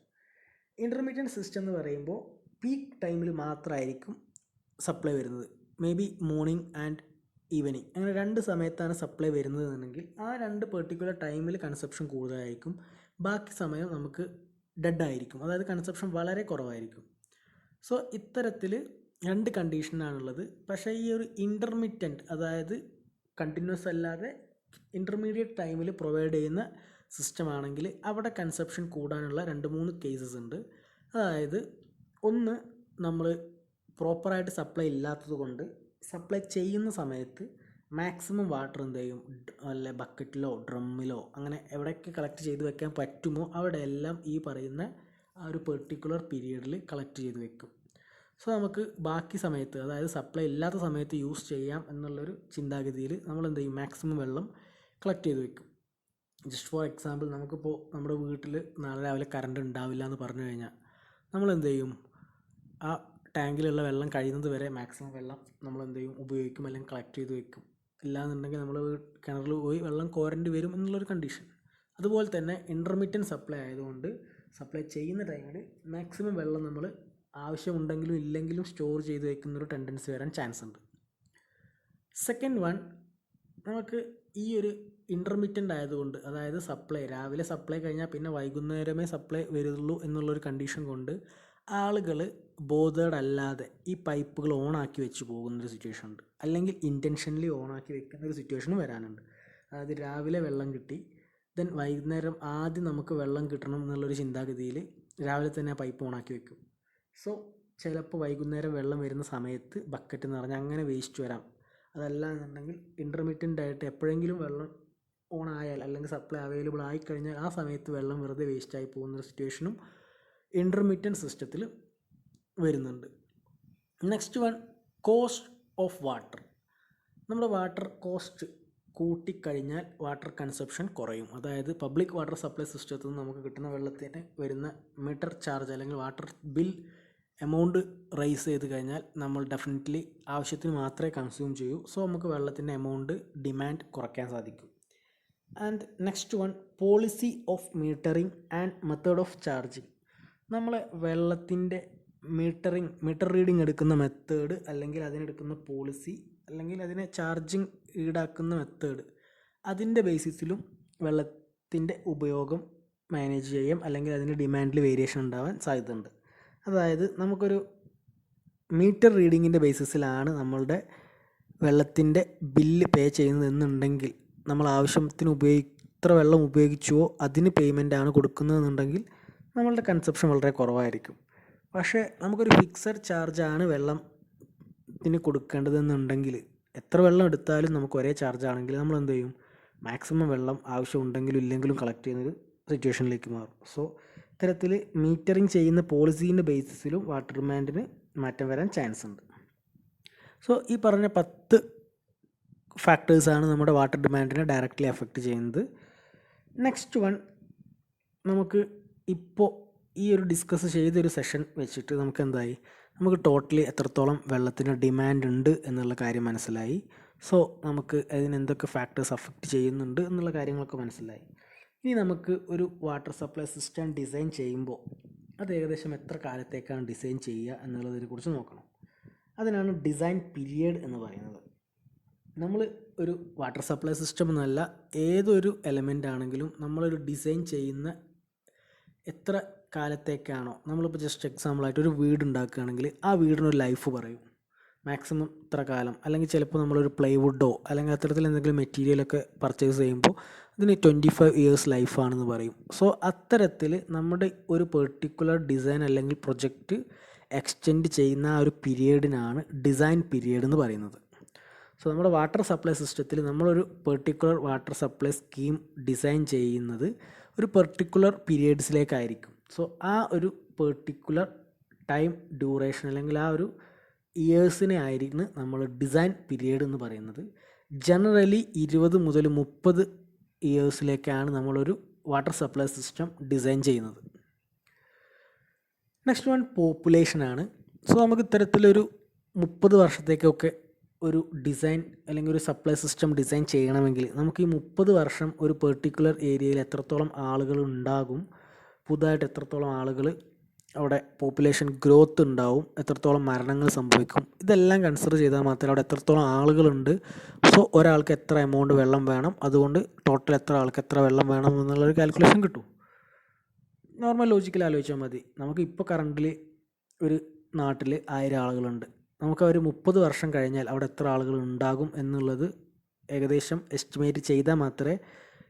Intermittent system എന്ന് പറയുമ്പോൾ പീക്ക് ടൈമിൽ മാത്രമായിരിക്കും സപ്ലൈ വരുന്നത്. May be morning and evening, അങ്ങനെ 2 സമയത്താണ് സപ്ലൈ വരുന്നതെന്നുണ്ടെങ്കിൽ ആ 2 പെർട്ടിക്കുലർ ടൈമിൽ കൺസപ്ഷൻ കൂടുതലായിരിക്കും. ബാക്കി സമയം നമുക്ക് ഡെഡ് ആയിരിക്കും, അതായത് കൺസപ്ഷൻ വളരെ കുറവായിരിക്കും. സോ ഇത്തരത്തിൽ 2 കണ്ടീഷനാണുള്ളത്. പക്ഷേ ഈ ഒരു ഇൻ്റർമിറ്റൻറ്റ്, അതായത് കണ്ടിന്യൂസ് അല്ലാതെ ഇൻ്റർമീഡിയറ്റ് ടൈമിൽ പ്രൊവൈഡ് ചെയ്യുന്ന സിസ്റ്റം ആണെങ്കിൽ അവിടെ കൺസപ്ഷൻ കൂടാനുള്ള 2-3 കേസസ് ഉണ്ട്. അതായത് ഒന്ന്, നമ്മൾ പ്രോപ്പറായിട്ട് സപ്ലൈ ഇല്ലാത്തത് കൊണ്ട് സപ്ലൈ ചെയ്യുന്ന സമയത്ത് മാക്സിമം വാട്ടർ എന്ത് ചെയ്യും, വല്ല ബക്കറ്റിലോ ഡ്രമ്മിലോ അങ്ങനെ എവിടെയൊക്കെ കളക്ട് ചെയ്ത് വെക്കാൻ പറ്റുമോ അവിടെയെല്ലാം ഈ പറയുന്ന ആ ഒരു പെർട്ടിക്കുലർ പീരീഡിൽ കളക്ട് ചെയ്ത് വെക്കും. സോ നമുക്ക് ബാക്കി സമയത്ത്, അതായത് സപ്ലൈ ഇല്ലാത്ത സമയത്ത് യൂസ് ചെയ്യാം എന്നുള്ളൊരു ചിന്താഗതിയിൽ നമ്മൾ എന്ത് ചെയ്യും, മാക്സിമം വെള്ളം കളക്ട് ചെയ്ത് വെക്കും. ജസ്റ്റ് ഫോർ എക്സാമ്പിൾ, നമുക്കിപ്പോൾ നമ്മുടെ വീട്ടിൽ നാളെ രാവിലെ കറണ്ട് ഉണ്ടാവില്ല എന്ന് പറഞ്ഞു കഴിഞ്ഞാൽ നമ്മൾ എന്ത് ചെയ്യും, ആ ടാങ്കിലുള്ള വെള്ളം കഴിയുന്നത് വരെ മാക്സിമം വെള്ളം നമ്മൾ എന്ത് ചെയ്യും, ഉപയോഗിക്കും, അല്ലെങ്കിൽ കളക്ട് ചെയ്ത് വെക്കും. ഇല്ലാന്നുണ്ടെങ്കിൽ നമ്മൾ കിണറിൽ പോയി വെള്ളം കോരേണ്ടി വരും എന്നുള്ളൊരു കണ്ടീഷൻ. അതുപോലെ തന്നെ ഇൻ്റർമിറ്റൻറ്റ് സപ്ലൈ ആയതുകൊണ്ട് സപ്ലൈ ചെയ്യുന്ന ടൈമിൽ മാക്സിമം വെള്ളം നമ്മൾ ആവശ്യമുണ്ടെങ്കിലും ഇല്ലെങ്കിലും സ്റ്റോർ ചെയ്ത് വെക്കുന്നൊരു ടെൻഡൻസി വരാൻ ചാൻസ് ഉണ്ട്. സെക്കൻഡ് വൺ, നമുക്ക് ഈ ഒരു ഇൻ്റർമിറ്റൻ്റ് ആയതുകൊണ്ട്, അതായത് സപ്ലൈ രാവിലെ സപ്ലൈ കഴിഞ്ഞാൽ പിന്നെ വൈകുന്നേരമേ സപ്ലൈ വരുള്ളൂ എന്നുള്ളൊരു കണ്ടീഷൻ കൊണ്ട് ആളുകൾ ബോധേഡ് അല്ലാതെ ഈ പൈപ്പുകൾ ഓണാക്കി വെച്ച് പോകുന്നൊരു സിറ്റുവേഷൻ ഉണ്ട്, അല്ലെങ്കിൽ ഇൻറ്റൻഷനലി ഓണാക്കി വെക്കുന്നൊരു സിറ്റുവേഷനും വരാനുണ്ട്. അതായത് രാവിലെ വെള്ളം കിട്ടി, ദെൻ വൈകുന്നേരം ആദ്യം നമുക്ക് വെള്ളം കിട്ടണം എന്നുള്ളൊരു ചിന്താഗതിയിൽ രാവിലെ തന്നെ ആ പൈപ്പ് ഓണാക്കി വെക്കും. സോ ചിലപ്പോൾ വൈകുന്നേരം വെള്ളം വരുന്ന സമയത്ത് ബക്കറ്റ് നിറഞ്ഞ് അങ്ങനെ വേസ്റ്റ് വരാം. അതല്ല എന്നുണ്ടെങ്കിൽ ഇൻ്റർമിറ്റൻ്റ് ആയിട്ട് എപ്പോഴെങ്കിലും വെള്ളം ഓൺ ആയാൽ അല്ലെങ്കിൽ സപ്ലൈ അവൈലബിൾ ആയിക്കഴിഞ്ഞാൽ ആ സമയത്ത് വെള്ളം വെറുതെ വേസ്റ്റായി പോകുന്നൊരു സിറ്റുവേഷനും ഇൻ്റർമിറ്റൻറ്റ് സിസ്റ്റത്തിൽ വരുന്നുണ്ട്. Next one, cost of water. നമ്മുടെ വാട്ടർ കോസ്റ്റ് കൂട്ടിക്കഴിഞ്ഞാൽ വാട്ടർ കൺസപ്ഷൻ കുറയും. അതായത് പബ്ലിക് വാട്ടർ സപ്ലൈ സിസ്റ്റത്തിൽ നിന്ന് നമുക്ക് കിട്ടുന്ന വെള്ളത്തിന് വരുന്ന മീറ്റർ ചാർജ് അല്ലെങ്കിൽ വാട്ടർ ബിൽ എമൗണ്ട് റൈസ് ചെയ്ത് കഴിഞ്ഞാൽ നമ്മൾ ഡെഫിനറ്റ്ലി ആവശ്യത്തിന് മാത്രമേ കൺസ്യൂം ചെയ്യൂ. സോ നമുക്ക് വെള്ളത്തിൻ്റെ എമൗണ്ട് ഡിമാൻഡ് കുറയ്ക്കാൻ സാധിക്കും. And next one, policy of metering and method of charging. നമ്മൾ വെള്ളത്തിൻ്റെ മീറ്റർ റീഡിങ് എടുക്കുന്ന മെത്തേഡ്, അല്ലെങ്കിൽ അതിനെടുക്കുന്ന പോളിസി, അല്ലെങ്കിൽ അതിനെ ചാർജിങ് ഈടാക്കുന്ന മെത്തേഡ്, അതിൻ്റെ ബേസിസിലും വെള്ളത്തിൻ്റെ ഉപയോഗം മാനേജ് ചെയ്യാം, അല്ലെങ്കിൽ അതിൻ്റെ ഡിമാൻഡിൽ വേരിയേഷൻ ഉണ്ടാവാൻ സാധ്യതയുണ്ട്. അതായത് നമുക്കൊരു മീറ്റർ റീഡിങ്ങിൻ്റെ ബേസിസിലാണ് നമ്മളുടെ വെള്ളത്തിൻ്റെ ബില്ല് പേ ചെയ്യുന്നതെന്നുണ്ടെങ്കിൽ, നമ്മൾ ആവശ്യത്തിന് ഇത്ര വെള്ളം ഉപയോഗിച്ചുവോ അതിന് പേയ്മെൻറ്റാണ് കൊടുക്കുന്നതെന്നുണ്ടെങ്കിൽ നമ്മളുടെ കൺസപ്ഷൻ വളരെ കുറവായിരിക്കും. പക്ഷേ നമുക്കൊരു ഫിക്സഡ് ചാർജാണ് വെള്ളത്തിന് കൊടുക്കേണ്ടതെന്നുണ്ടെങ്കിൽ, എത്ര വെള്ളം എടുത്താലും നമുക്ക് ഒരേ ചാർജാണെങ്കിൽ നമ്മൾ എന്ത് ചെയ്യും, മാക്സിമം വെള്ളം ആവശ്യമുണ്ടെങ്കിലും ഇല്ലെങ്കിലും കളക്ട് ചെയ്യുന്നൊരു സിറ്റുവേഷനിലേക്ക് മാറും. സോ ഇത്തരത്തിൽ മീറ്ററിങ് ചെയ്യുന്ന പോളിസീൻ്റെ ബേസിസിലും വാട്ടർ ഡിമാൻഡിന് മാറ്റം വരാൻ ചാൻസ് ഉണ്ട്. സോ ഈ പറഞ്ഞ 10 ഫാക്ടേഴ്സാണ് നമ്മുടെ വാട്ടർ ഡിമാൻഡിനെ ഡയറക്റ്റ്ലി എഫക്റ്റ് ചെയ്യുന്നത്. നെക്സ്റ്റ് വൺ, നമുക്ക് ഇപ്പോൾ ഈ ഒരു ഡിസ്കസ് ചെയ്തൊരു സെഷൻ വെച്ചിട്ട് നമുക്ക് എന്തായി, നമുക്ക് ടോട്ടലി എത്രത്തോളം വെള്ളത്തിന് ഡിമാൻഡ് ഉണ്ട് എന്നുള്ള കാര്യം മനസ്സിലായി. സോ നമുക്ക് അതിനെന്തൊക്കെ ഫാക്ടേഴ്സ് അഫക്റ്റ് ചെയ്യുന്നുണ്ട് എന്നുള്ള കാര്യങ്ങളൊക്കെ മനസ്സിലായി. ഇനി നമുക്ക് ഒരു വാട്ടർ സപ്ലൈ സിസ്റ്റം ഡിസൈൻ ചെയ്യുമ്പോൾ അത് ഏകദേശം എത്ര കാലത്തേക്കാണ് ഡിസൈൻ ചെയ്യുക എന്നുള്ളതിനെക്കുറിച്ച് നോക്കണം. അതിനാണ് ഡിസൈൻ പീരിയഡ് എന്ന് പറയുന്നത്. നമ്മൾ ഒരു വാട്ടർ സപ്ലൈ സിസ്റ്റം എന്നല്ല, ഏതൊരു എലമെൻ്റ് ആണെങ്കിലും നമ്മളൊരു ഡിസൈൻ ചെയ്യുന്ന എത്ര കാലത്തേക്കാണോ നമ്മളിപ്പോൾ ജസ്റ്റ് എക്സാമ്പിളായിട്ട് ഒരു വീട് ഉണ്ടാക്കുകയാണെങ്കിൽ ആ വീടിനൊരു ലൈഫ് പറയും, മാക്സിമം ഇത്ര കാലം. അല്ലെങ്കിൽ ചിലപ്പോൾ നമ്മളൊരു പ്ലൈവുഡോ അല്ലെങ്കിൽ അത്തരത്തിൽ എന്തെങ്കിലും മെറ്റീരിയലൊക്കെ പർച്ചേസ് ചെയ്യുമ്പോൾ ഇതിന് 25 ഇയേഴ്സ് ലൈഫാണെന്ന് പറയും. സോ അത്തരത്തിൽ നമ്മുടെ ഒരു പെർട്ടിക്കുലർ ഡിസൈൻ അല്ലെങ്കിൽ പ്രൊജക്റ്റ് എക്സ്റ്റെൻഡ് ചെയ്യുന്ന ആ ഒരു പീരിയഡിനാണ് ഡിസൈൻ പീരിയഡ് എന്ന് പറയുന്നത്. സോ നമ്മുടെ വാട്ടർ സപ്ലൈ സിസ്റ്റത്തിൽ നമ്മളൊരു particular water supply scheme design ചെയ്യുന്നത് ഒരു പെർട്ടിക്കുലർ പീരിയഡ്സിലേക്കായിരിക്കും. സോ ആ ഒരു പെർട്ടിക്കുലർ ടൈം ഡ്യൂറേഷൻ അല്ലെങ്കിൽ ആ ഒരു ഇയേഴ്സിനെ ആയിരിക്കും നമ്മൾ ഡിസൈൻ പീരിയഡ് എന്ന് പറയുന്നത്. ജനറലി 20 മുതൽ 30 ഇയേഴ്സിലേക്കാണ് നമ്മളൊരു വാട്ടർ സപ്ലൈ സിസ്റ്റം ഡിസൈൻ ചെയ്യുന്നത്. നെക്സ്റ്റ് വൺ പോപ്പുലേഷനാണ്. സോ നമുക്ക് ഇത്തരത്തിലൊരു 30 വർഷത്തേക്കൊക്കെ ഒരു ഡിസൈൻ അല്ലെങ്കിൽ ഒരു സപ്ലൈ സിസ്റ്റം ഡിസൈൻ ചെയ്യണമെങ്കിൽ നമുക്ക് ഈ 30 വർഷം ഒരു പെർട്ടിക്കുലർ ഏരിയയിൽ എത്രത്തോളം ആളുകൾ ഉണ്ടാകും, പുതുതായിട്ട് എത്രത്തോളം ആളുകൾ അവിടെ പോപ്പുലേഷൻ ഗ്രോത്ത് ഉണ്ടാവും, എത്രത്തോളം മരണങ്ങൾ സംഭവിക്കും, ഇതെല്ലാം കൺസിഡർ ചെയ്താൽ മാത്രമേ അവിടെ എത്രത്തോളം ആളുകളുണ്ട്, സോ ഒരാൾക്ക് എത്ര എമൗണ്ട് വെള്ളം വേണം, അതുകൊണ്ട് ടോട്ടൽ എത്ര ആൾക്ക് എത്ര വെള്ളം വേണം എന്നുള്ളൊരു കാൽക്കുലേഷൻ കിട്ടും. നോർമൽ ലോജിക്കൽ ആലോചിച്ചാൽ മതി. നമുക്ക് ഇപ്പോൾ കറണ്ടിൽ ഒരു നാട്ടിൽ 1000 ആളുകളുണ്ട്. നമുക്ക് ഒരു 30 വർഷം കഴിഞ്ഞാൽ അവിടെ എത്ര ആളുകൾ ഉണ്ടാകും എന്നുള്ളത് ഏകദേശം എസ്റ്റിമേറ്റ് ചെയ്താൽ മാത്രമേ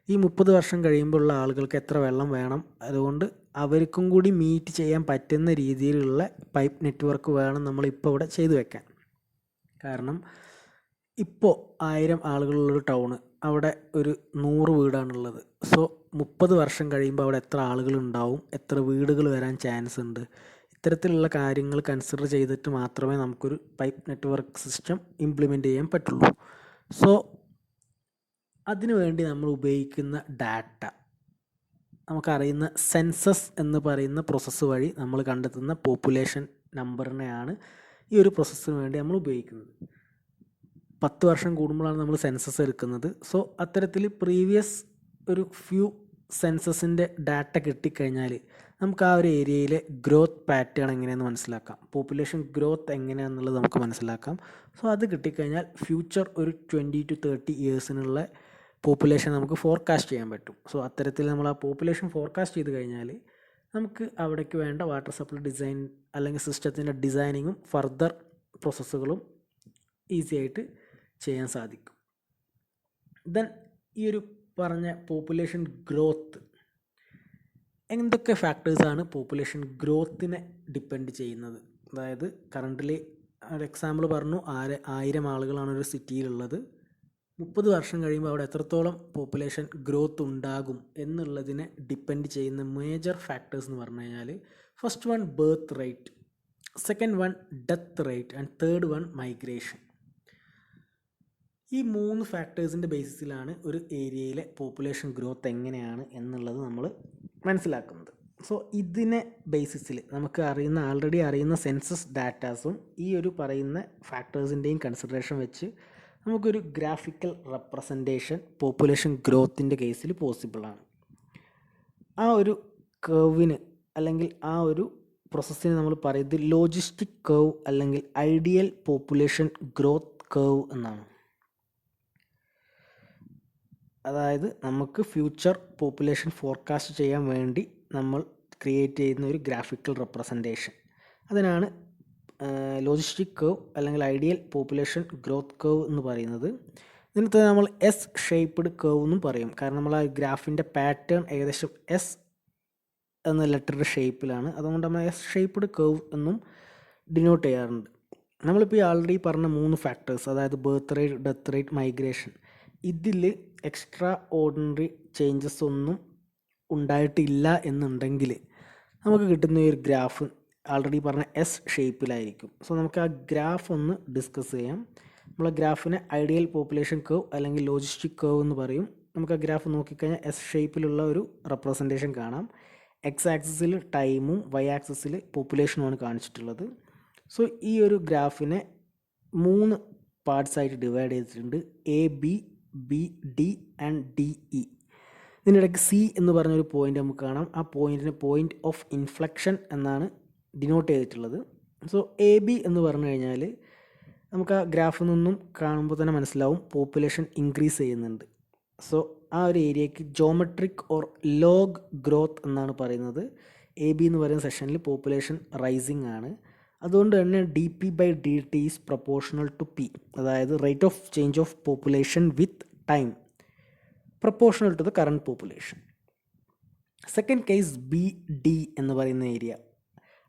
ഈ 30 വർഷം കഴിയുമ്പോൾ ഉള്ള ആളുകൾക്ക് എത്ര വെള്ളം വേണം, അതുകൊണ്ട് അവർക്കും കൂടി മീറ്റ് ചെയ്യാൻ പറ്റുന്ന രീതിയിലുള്ള പൈപ്പ് നെറ്റ്വർക്ക് വേണം നമ്മളിപ്പോൾ ഇവിടെ ചെയ്തു വെക്കാൻ. കാരണം ഇപ്പോൾ 1000 ആളുകളുള്ളൊരു ടൗണ്, അവിടെ ഒരു 100 വീടാണുള്ളത്. സോ 30 വർഷം കഴിയുമ്പോൾ അവിടെ എത്ര ആളുകളുണ്ടാവും, എത്ര വീടുകൾ വരാൻ ചാൻസ് ഉണ്ട്, ഇത്തരത്തിലുള്ള കാര്യങ്ങൾ കൺസിഡർ ചെയ്തിട്ട് മാത്രമേ നമുക്കൊരു പൈപ്പ് നെറ്റ്വർക്ക് സിസ്റ്റം ഇംപ്ലിമെൻറ്റ് ചെയ്യാൻ പറ്റുള്ളൂ. സോ അതിനുവേണ്ടി നമ്മൾ ഉപയോഗിക്കുന്ന ഡാറ്റ, നമുക്കറിയുന്ന സെൻസസ് എന്ന് പറയുന്ന പ്രോസസ്സ് വഴി നമ്മൾ കണ്ടെത്തുന്ന പോപ്പുലേഷൻ നമ്പറിനെയാണ് ഈ ഒരു പ്രോസസ്സിന് വേണ്ടി നമ്മൾ ഉപയോഗിക്കുന്നത്. 10 വർഷം കൂടുമ്പോഴാണ് നമ്മൾ സെൻസസ് എടുക്കുന്നത്. സോ അത്തരത്തിൽ പ്രീവിയസ് ഒരു ഫ്യൂ സെൻസസിൻ്റെ ഡാറ്റ കിട്ടിക്കഴിഞ്ഞാൽ നമുക്ക് ആ ഒരു ഏരിയയിലെ ഗ്രോത്ത് പാറ്റേൺ എങ്ങനെയാണെന്ന് മനസ്സിലാക്കാം, പോപ്പുലേഷൻ ഗ്രോത്ത് എങ്ങനെയാണെന്നുള്ളത് നമുക്ക് മനസ്സിലാക്കാം. സോ അത് കിട്ടിക്കഴിഞ്ഞാൽ ഫ്യൂച്ചർ ഒരു 20 to 30 ഇയേഴ്സിനുള്ള പോപ്പുലേഷൻ നമുക്ക് ഫോർകാസ്റ്റ് ചെയ്യാൻ പറ്റും. സോ അത്തരത്തിൽ നമ്മൾ ആ പോപ്പുലേഷൻ ഫോർകാസ്റ്റ് ചെയ്ത് കഴിഞ്ഞാൽ നമുക്ക് അവിടേക്ക് വേണ്ട വാട്ടർ സപ്ലൈ ഡിസൈൻ അല്ലെങ്കിൽ സിസ്റ്റത്തിൻ്റെ ഡിസൈനിങ്ങും ഫർദർ പ്രോസസ്സുകളും ഈസി ആയിട്ട് ചെയ്യാൻ സാധിക്കും. ദെൻ ഈ ഒരു പറഞ്ഞ പോപ്പുലേഷൻ ഗ്രോത്ത്, എന്തൊക്കെ ഫാക്ടേഴ്സാണ് പോപ്പുലേഷൻ ഗ്രോത്തിനെ ഡിപ്പെൻഡ് ചെയ്യുന്നത്? അതായത് കറണ്ടിൽ ഒരു എക്സാമ്പിൾ പറഞ്ഞു, 1000 ആളുകളാണ് ഒരു സിറ്റിയിലുള്ളത്. 30 വർഷം കഴിയുമ്പോൾ അവിടെ എത്രത്തോളം പോപ്പുലേഷൻ ഗ്രോത്ത് ഉണ്ടാകും എന്നുള്ളതിനെ ഡിപ്പെൻഡ് ചെയ്യുന്ന മേജർ ഫാക്ടേഴ്സ് എന്ന് പറഞ്ഞു കഴിഞ്ഞാൽ, first one birth rate, second one death rate and third one migration. ഈ 3 ഫാക്ടേഴ്സിൻ്റെ ബേസിസിലാണ് ഒരു ഏരിയയിലെ പോപ്പുലേഷൻ ഗ്രോത്ത് എങ്ങനെയാണ് എന്നുള്ളത് നമ്മൾ മനസ്സിലാക്കുന്നത്. സോ ഇതിനെ ബേസിസിൽ നമുക്ക് ആൾറെഡി അറിയുന്ന സെൻസസ് ഡാറ്റാസും ഈ ഒരു പറയുന്ന ഫാക്ടേഴ്സിൻ്റെയും കൺസിഡറേഷൻ വെച്ച് നമുക്കൊരു ഗ്രാഫിക്കൽ റെപ്രസെൻറ്റേഷൻ പോപ്പുലേഷൻ ഗ്രോത്തിൻ്റെ കേസിൽ പോസിബിളാണ്. ആ ഒരു കർവിന് അല്ലെങ്കിൽ ആ ഒരു പ്രോസസ്സിന് നമ്മൾ പറയുന്നത് ലോജിസ്റ്റിക് കർവ് അല്ലെങ്കിൽ ഐഡിയൽ പോപ്പുലേഷൻ ഗ്രോത്ത് കർവ് എന്നാണ്. അതായത് നമുക്ക് ഫ്യൂച്ചർ പോപ്പുലേഷൻ ഫോർകാസ്റ്റ് ചെയ്യാൻ വേണ്ടി നമ്മൾ ക്രിയേറ്റ് ചെയ്യുന്ന ഒരു ഗ്രാഫിക്കൽ റെപ്രസെൻറ്റേഷൻ, അതിനാണ് ലോജിസ്റ്റിക് കർവ് അല്ലെങ്കിൽ ഐഡിയൽ പോപ്പുലേഷൻ ഗ്രോത്ത് കർവ് എന്ന് പറയുന്നത്. ഇതിനകത്ത് നമ്മൾ എസ് ഷേപ്പ്ഡ് കർവ് എന്നും പറയും. കാരണം നമ്മൾ ആ ഗ്രാഫിൻ്റെ പാറ്റേൺ ഏകദേശം എസ് എന്ന ലെറ്ററുടെ ഷേപ്പിലാണ്, അതുകൊണ്ട് നമ്മൾ എസ് ഷേപ്പ്ഡ് കർവ് എന്നും ഡിനോട്ട് ചെയ്യാറുണ്ട്. നമ്മളിപ്പോൾ ഈ ആൾറെഡി പറഞ്ഞ 3 ഫാക്ടേഴ്സ്, അതായത് birth rate, death rate, migration, ഇതിൽ എക്സ്ട്രാ ഓർഡിനറി ചേഞ്ചസ് ഒന്നും ഉണ്ടായിട്ടില്ല എന്നുണ്ടെങ്കിൽ നമുക്ക് കിട്ടുന്ന ഒരു ഗ്രാഫ് ആൾറെഡി പറഞ്ഞ എസ് ഷേപ്പിലായിരിക്കും. സോ നമുക്ക് ആ ഗ്രാഫ് ഒന്ന് ഡിസ്കസ് ചെയ്യാം. നമ്മൾ ഗ്രാഫിനെ ഐഡിയൽ പോപ്പുലേഷൻ കർവ് അല്ലെങ്കിൽ ലോജിസ്റ്റിക് കർവ് എന്ന് പറയും. നമുക്ക് ആ ഗ്രാഫ് നോക്കിക്കഴിഞ്ഞാൽ എസ് ഷേപ്പിലുള്ള ഒരു റെപ്രസെൻറ്റേഷൻ കാണാം. എക്സ് ആക്സിസിൽ ടൈമും വൈ ആക്സിസിൽ പോപ്പുലേഷനുമാണ് കാണിച്ചിട്ടുള്ളത്. സോ ഈ ഒരു ഗ്രാഫിനെ 3 പാർട്സായിട്ട് ഡിവൈഡ് ചെയ്തിട്ടുണ്ട്, A, B, B, D and D, E. ഇതിനിടയ്ക്ക് സി എന്ന് പറഞ്ഞൊരു പോയിൻ്റ് നമുക്ക് കാണാം. ആ പോയിൻറ്റിനെ പോയിൻ്റ് ഓഫ് ഇൻഫ്ലക്ഷൻ എന്നാണ് ഡിനോട്ട് ചെയ്തിട്ടുള്ളത്. സോ എ ബി എന്ന് പറഞ്ഞു കഴിഞ്ഞാൽ നമുക്ക് ആ ഗ്രാഫിൽ നിന്നും കാണുമ്പോൾ തന്നെ മനസ്സിലാവും പോപ്പുലേഷൻ ഇൻക്രീസ് ചെയ്യുന്നുണ്ട്. സോ ആ ഒരു ഏരിയയ്ക്ക് ജോമെട്രിക് ഓർ ലോഗ് ഗ്രോത്ത് എന്നാണ് പറയുന്നത്. എ ബി എന്ന് പറയുന്ന സെഷനിൽ പോപ്പുലേഷൻ റൈസിങ് ആണ്. അതുകൊണ്ട് തന്നെ D P by D T is proportional to P, അതായത് rate of change of population with time proportional to the current population. Second case B D എന്ന് പറയുന്ന ഏരിയ,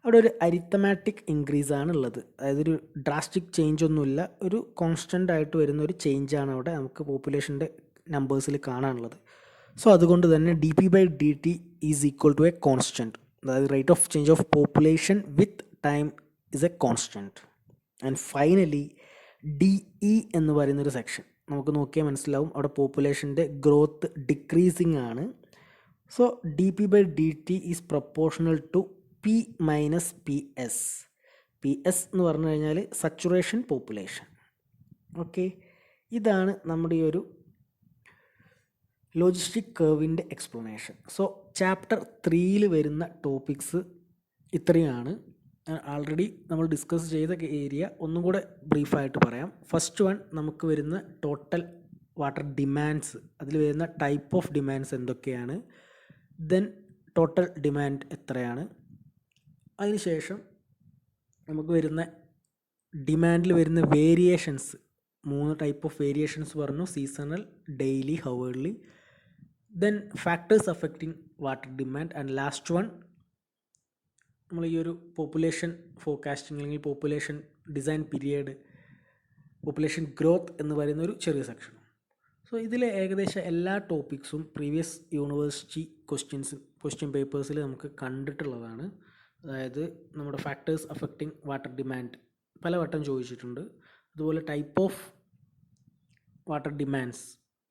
അവിടെ ഒരു അരിത്തമാറ്റിക് ഇൻക്രീസ് ആണ് ഉള്ളത്. അതായത് ഒരു ഡ്രാസ്റ്റിക് ചേഞ്ച് ഒന്നുമില്ല, ഒരു കോൺസ്റ്റൻ്റ് ആയിട്ട് വരുന്ന ഒരു ചേഞ്ചാണ് അവിടെ നമുക്ക് പോപ്പുലേഷൻ്റെ നമ്പേഴ്സിൽ കാണാനുള്ളത്. സോ അതുകൊണ്ട് തന്നെ D P by D T is equal to a constant, അതായത് rate of change of population with time is a constant. And finally D E എന്ന് പറയുന്നൊരു സെക്ഷൻ നമുക്ക് നോക്കിയാൽ മനസ്സിലാവും, അവിടെ പോപ്പുലേഷൻ്റെ ഗ്രോത്ത് ഡിക്രീസിങ് ആണ്. So D P by D T is proportional to P minus P S. P S എന്ന് പറഞ്ഞു കഴിഞ്ഞാൽ സച്ചുറേഷൻ പോപ്പുലേഷൻ. ഓക്കെ, ഇതാണ് നമ്മുടെ ഈ ഒരു ലോജിസ്റ്റിക് കർവിൻ്റെ എക്സ്പ്ലനേഷൻ. സോ ചാപ്റ്റർ 3 വരുന്ന ടോപ്പിക്സ് ഇത്രയാണ്. ആൾറെഡി നമ്മൾ ഡിസ്കസ് ചെയ്ത ഏരിയ ഒന്നും കൂടെ ബ്രീഫായിട്ട് പറയാം. ഫസ്റ്റ് വൺ നമുക്ക് വരുന്ന ടോട്ടൽ വാട്ടർ ഡിമാൻഡ്സ്, അതിൽ വരുന്ന ടൈപ്പ് ഓഫ് ഡിമാൻഡ്സ് എന്തൊക്കെയാണ്, ദെൻ ടോട്ടൽ ഡിമാൻഡ് എത്രയാണ്, അതിനുശേഷം നമുക്ക് വരുന്ന ഡിമാൻഡിൽ വരുന്ന വേരിയേഷൻസ്, 3 ടൈപ്പ് ഓഫ് വേരിയേഷൻസ് പറഞ്ഞു, seasonal, daily, hourly, then factors affecting water demand, and last one നമ്മൾ ഈ ഒരു പോപ്പുലേഷൻ ഫോർകാസ്റ്റിംഗ് അല്ലെങ്കിൽ population design period, population growth എന്ന് പറയുന്ന ഒരു ചെറിയ സെക്ഷൻ. സോ ഇതിലെ ഏകദേശം എല്ലാ ടോപ്പിക്സും പ്രീവിയസ് യൂണിവേഴ്സിറ്റി ക്വസ്റ്റ്യൻ പേപ്പേഴ്സിൽ നമുക്ക് കണ്ടിട്ടുള്ളതാണ്. അതായത് നമ്മുടെ ഫാക്ടേഴ്സ് അഫക്റ്റിംഗ് വാട്ടർ ഡിമാൻഡ് പലവട്ടം ചോദിച്ചിട്ടുണ്ട്. അതുപോലെ ടൈപ്പ് ഓഫ് വാട്ടർ ഡിമാൻഡ്സ്,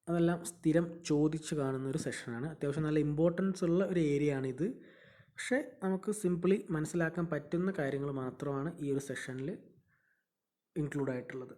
അതെല്ലാം സ്ഥിരം ചോദിച്ച് കാണുന്ന ഒരു സെഷനാണ്. അത്യാവശ്യം നല്ല ഇമ്പോർട്ടൻസ് ഉള്ള ഒരു ഏരിയ ആണിത്. പക്ഷേ നമുക്ക് സിംപിളി മനസ്സിലാക്കാൻ പറ്റുന്ന കാര്യങ്ങൾ മാത്രമാണ് ഈ ഒരു സെഷനിൽ ഇൻക്ലൂഡ് ആയിട്ടുള്ളത്.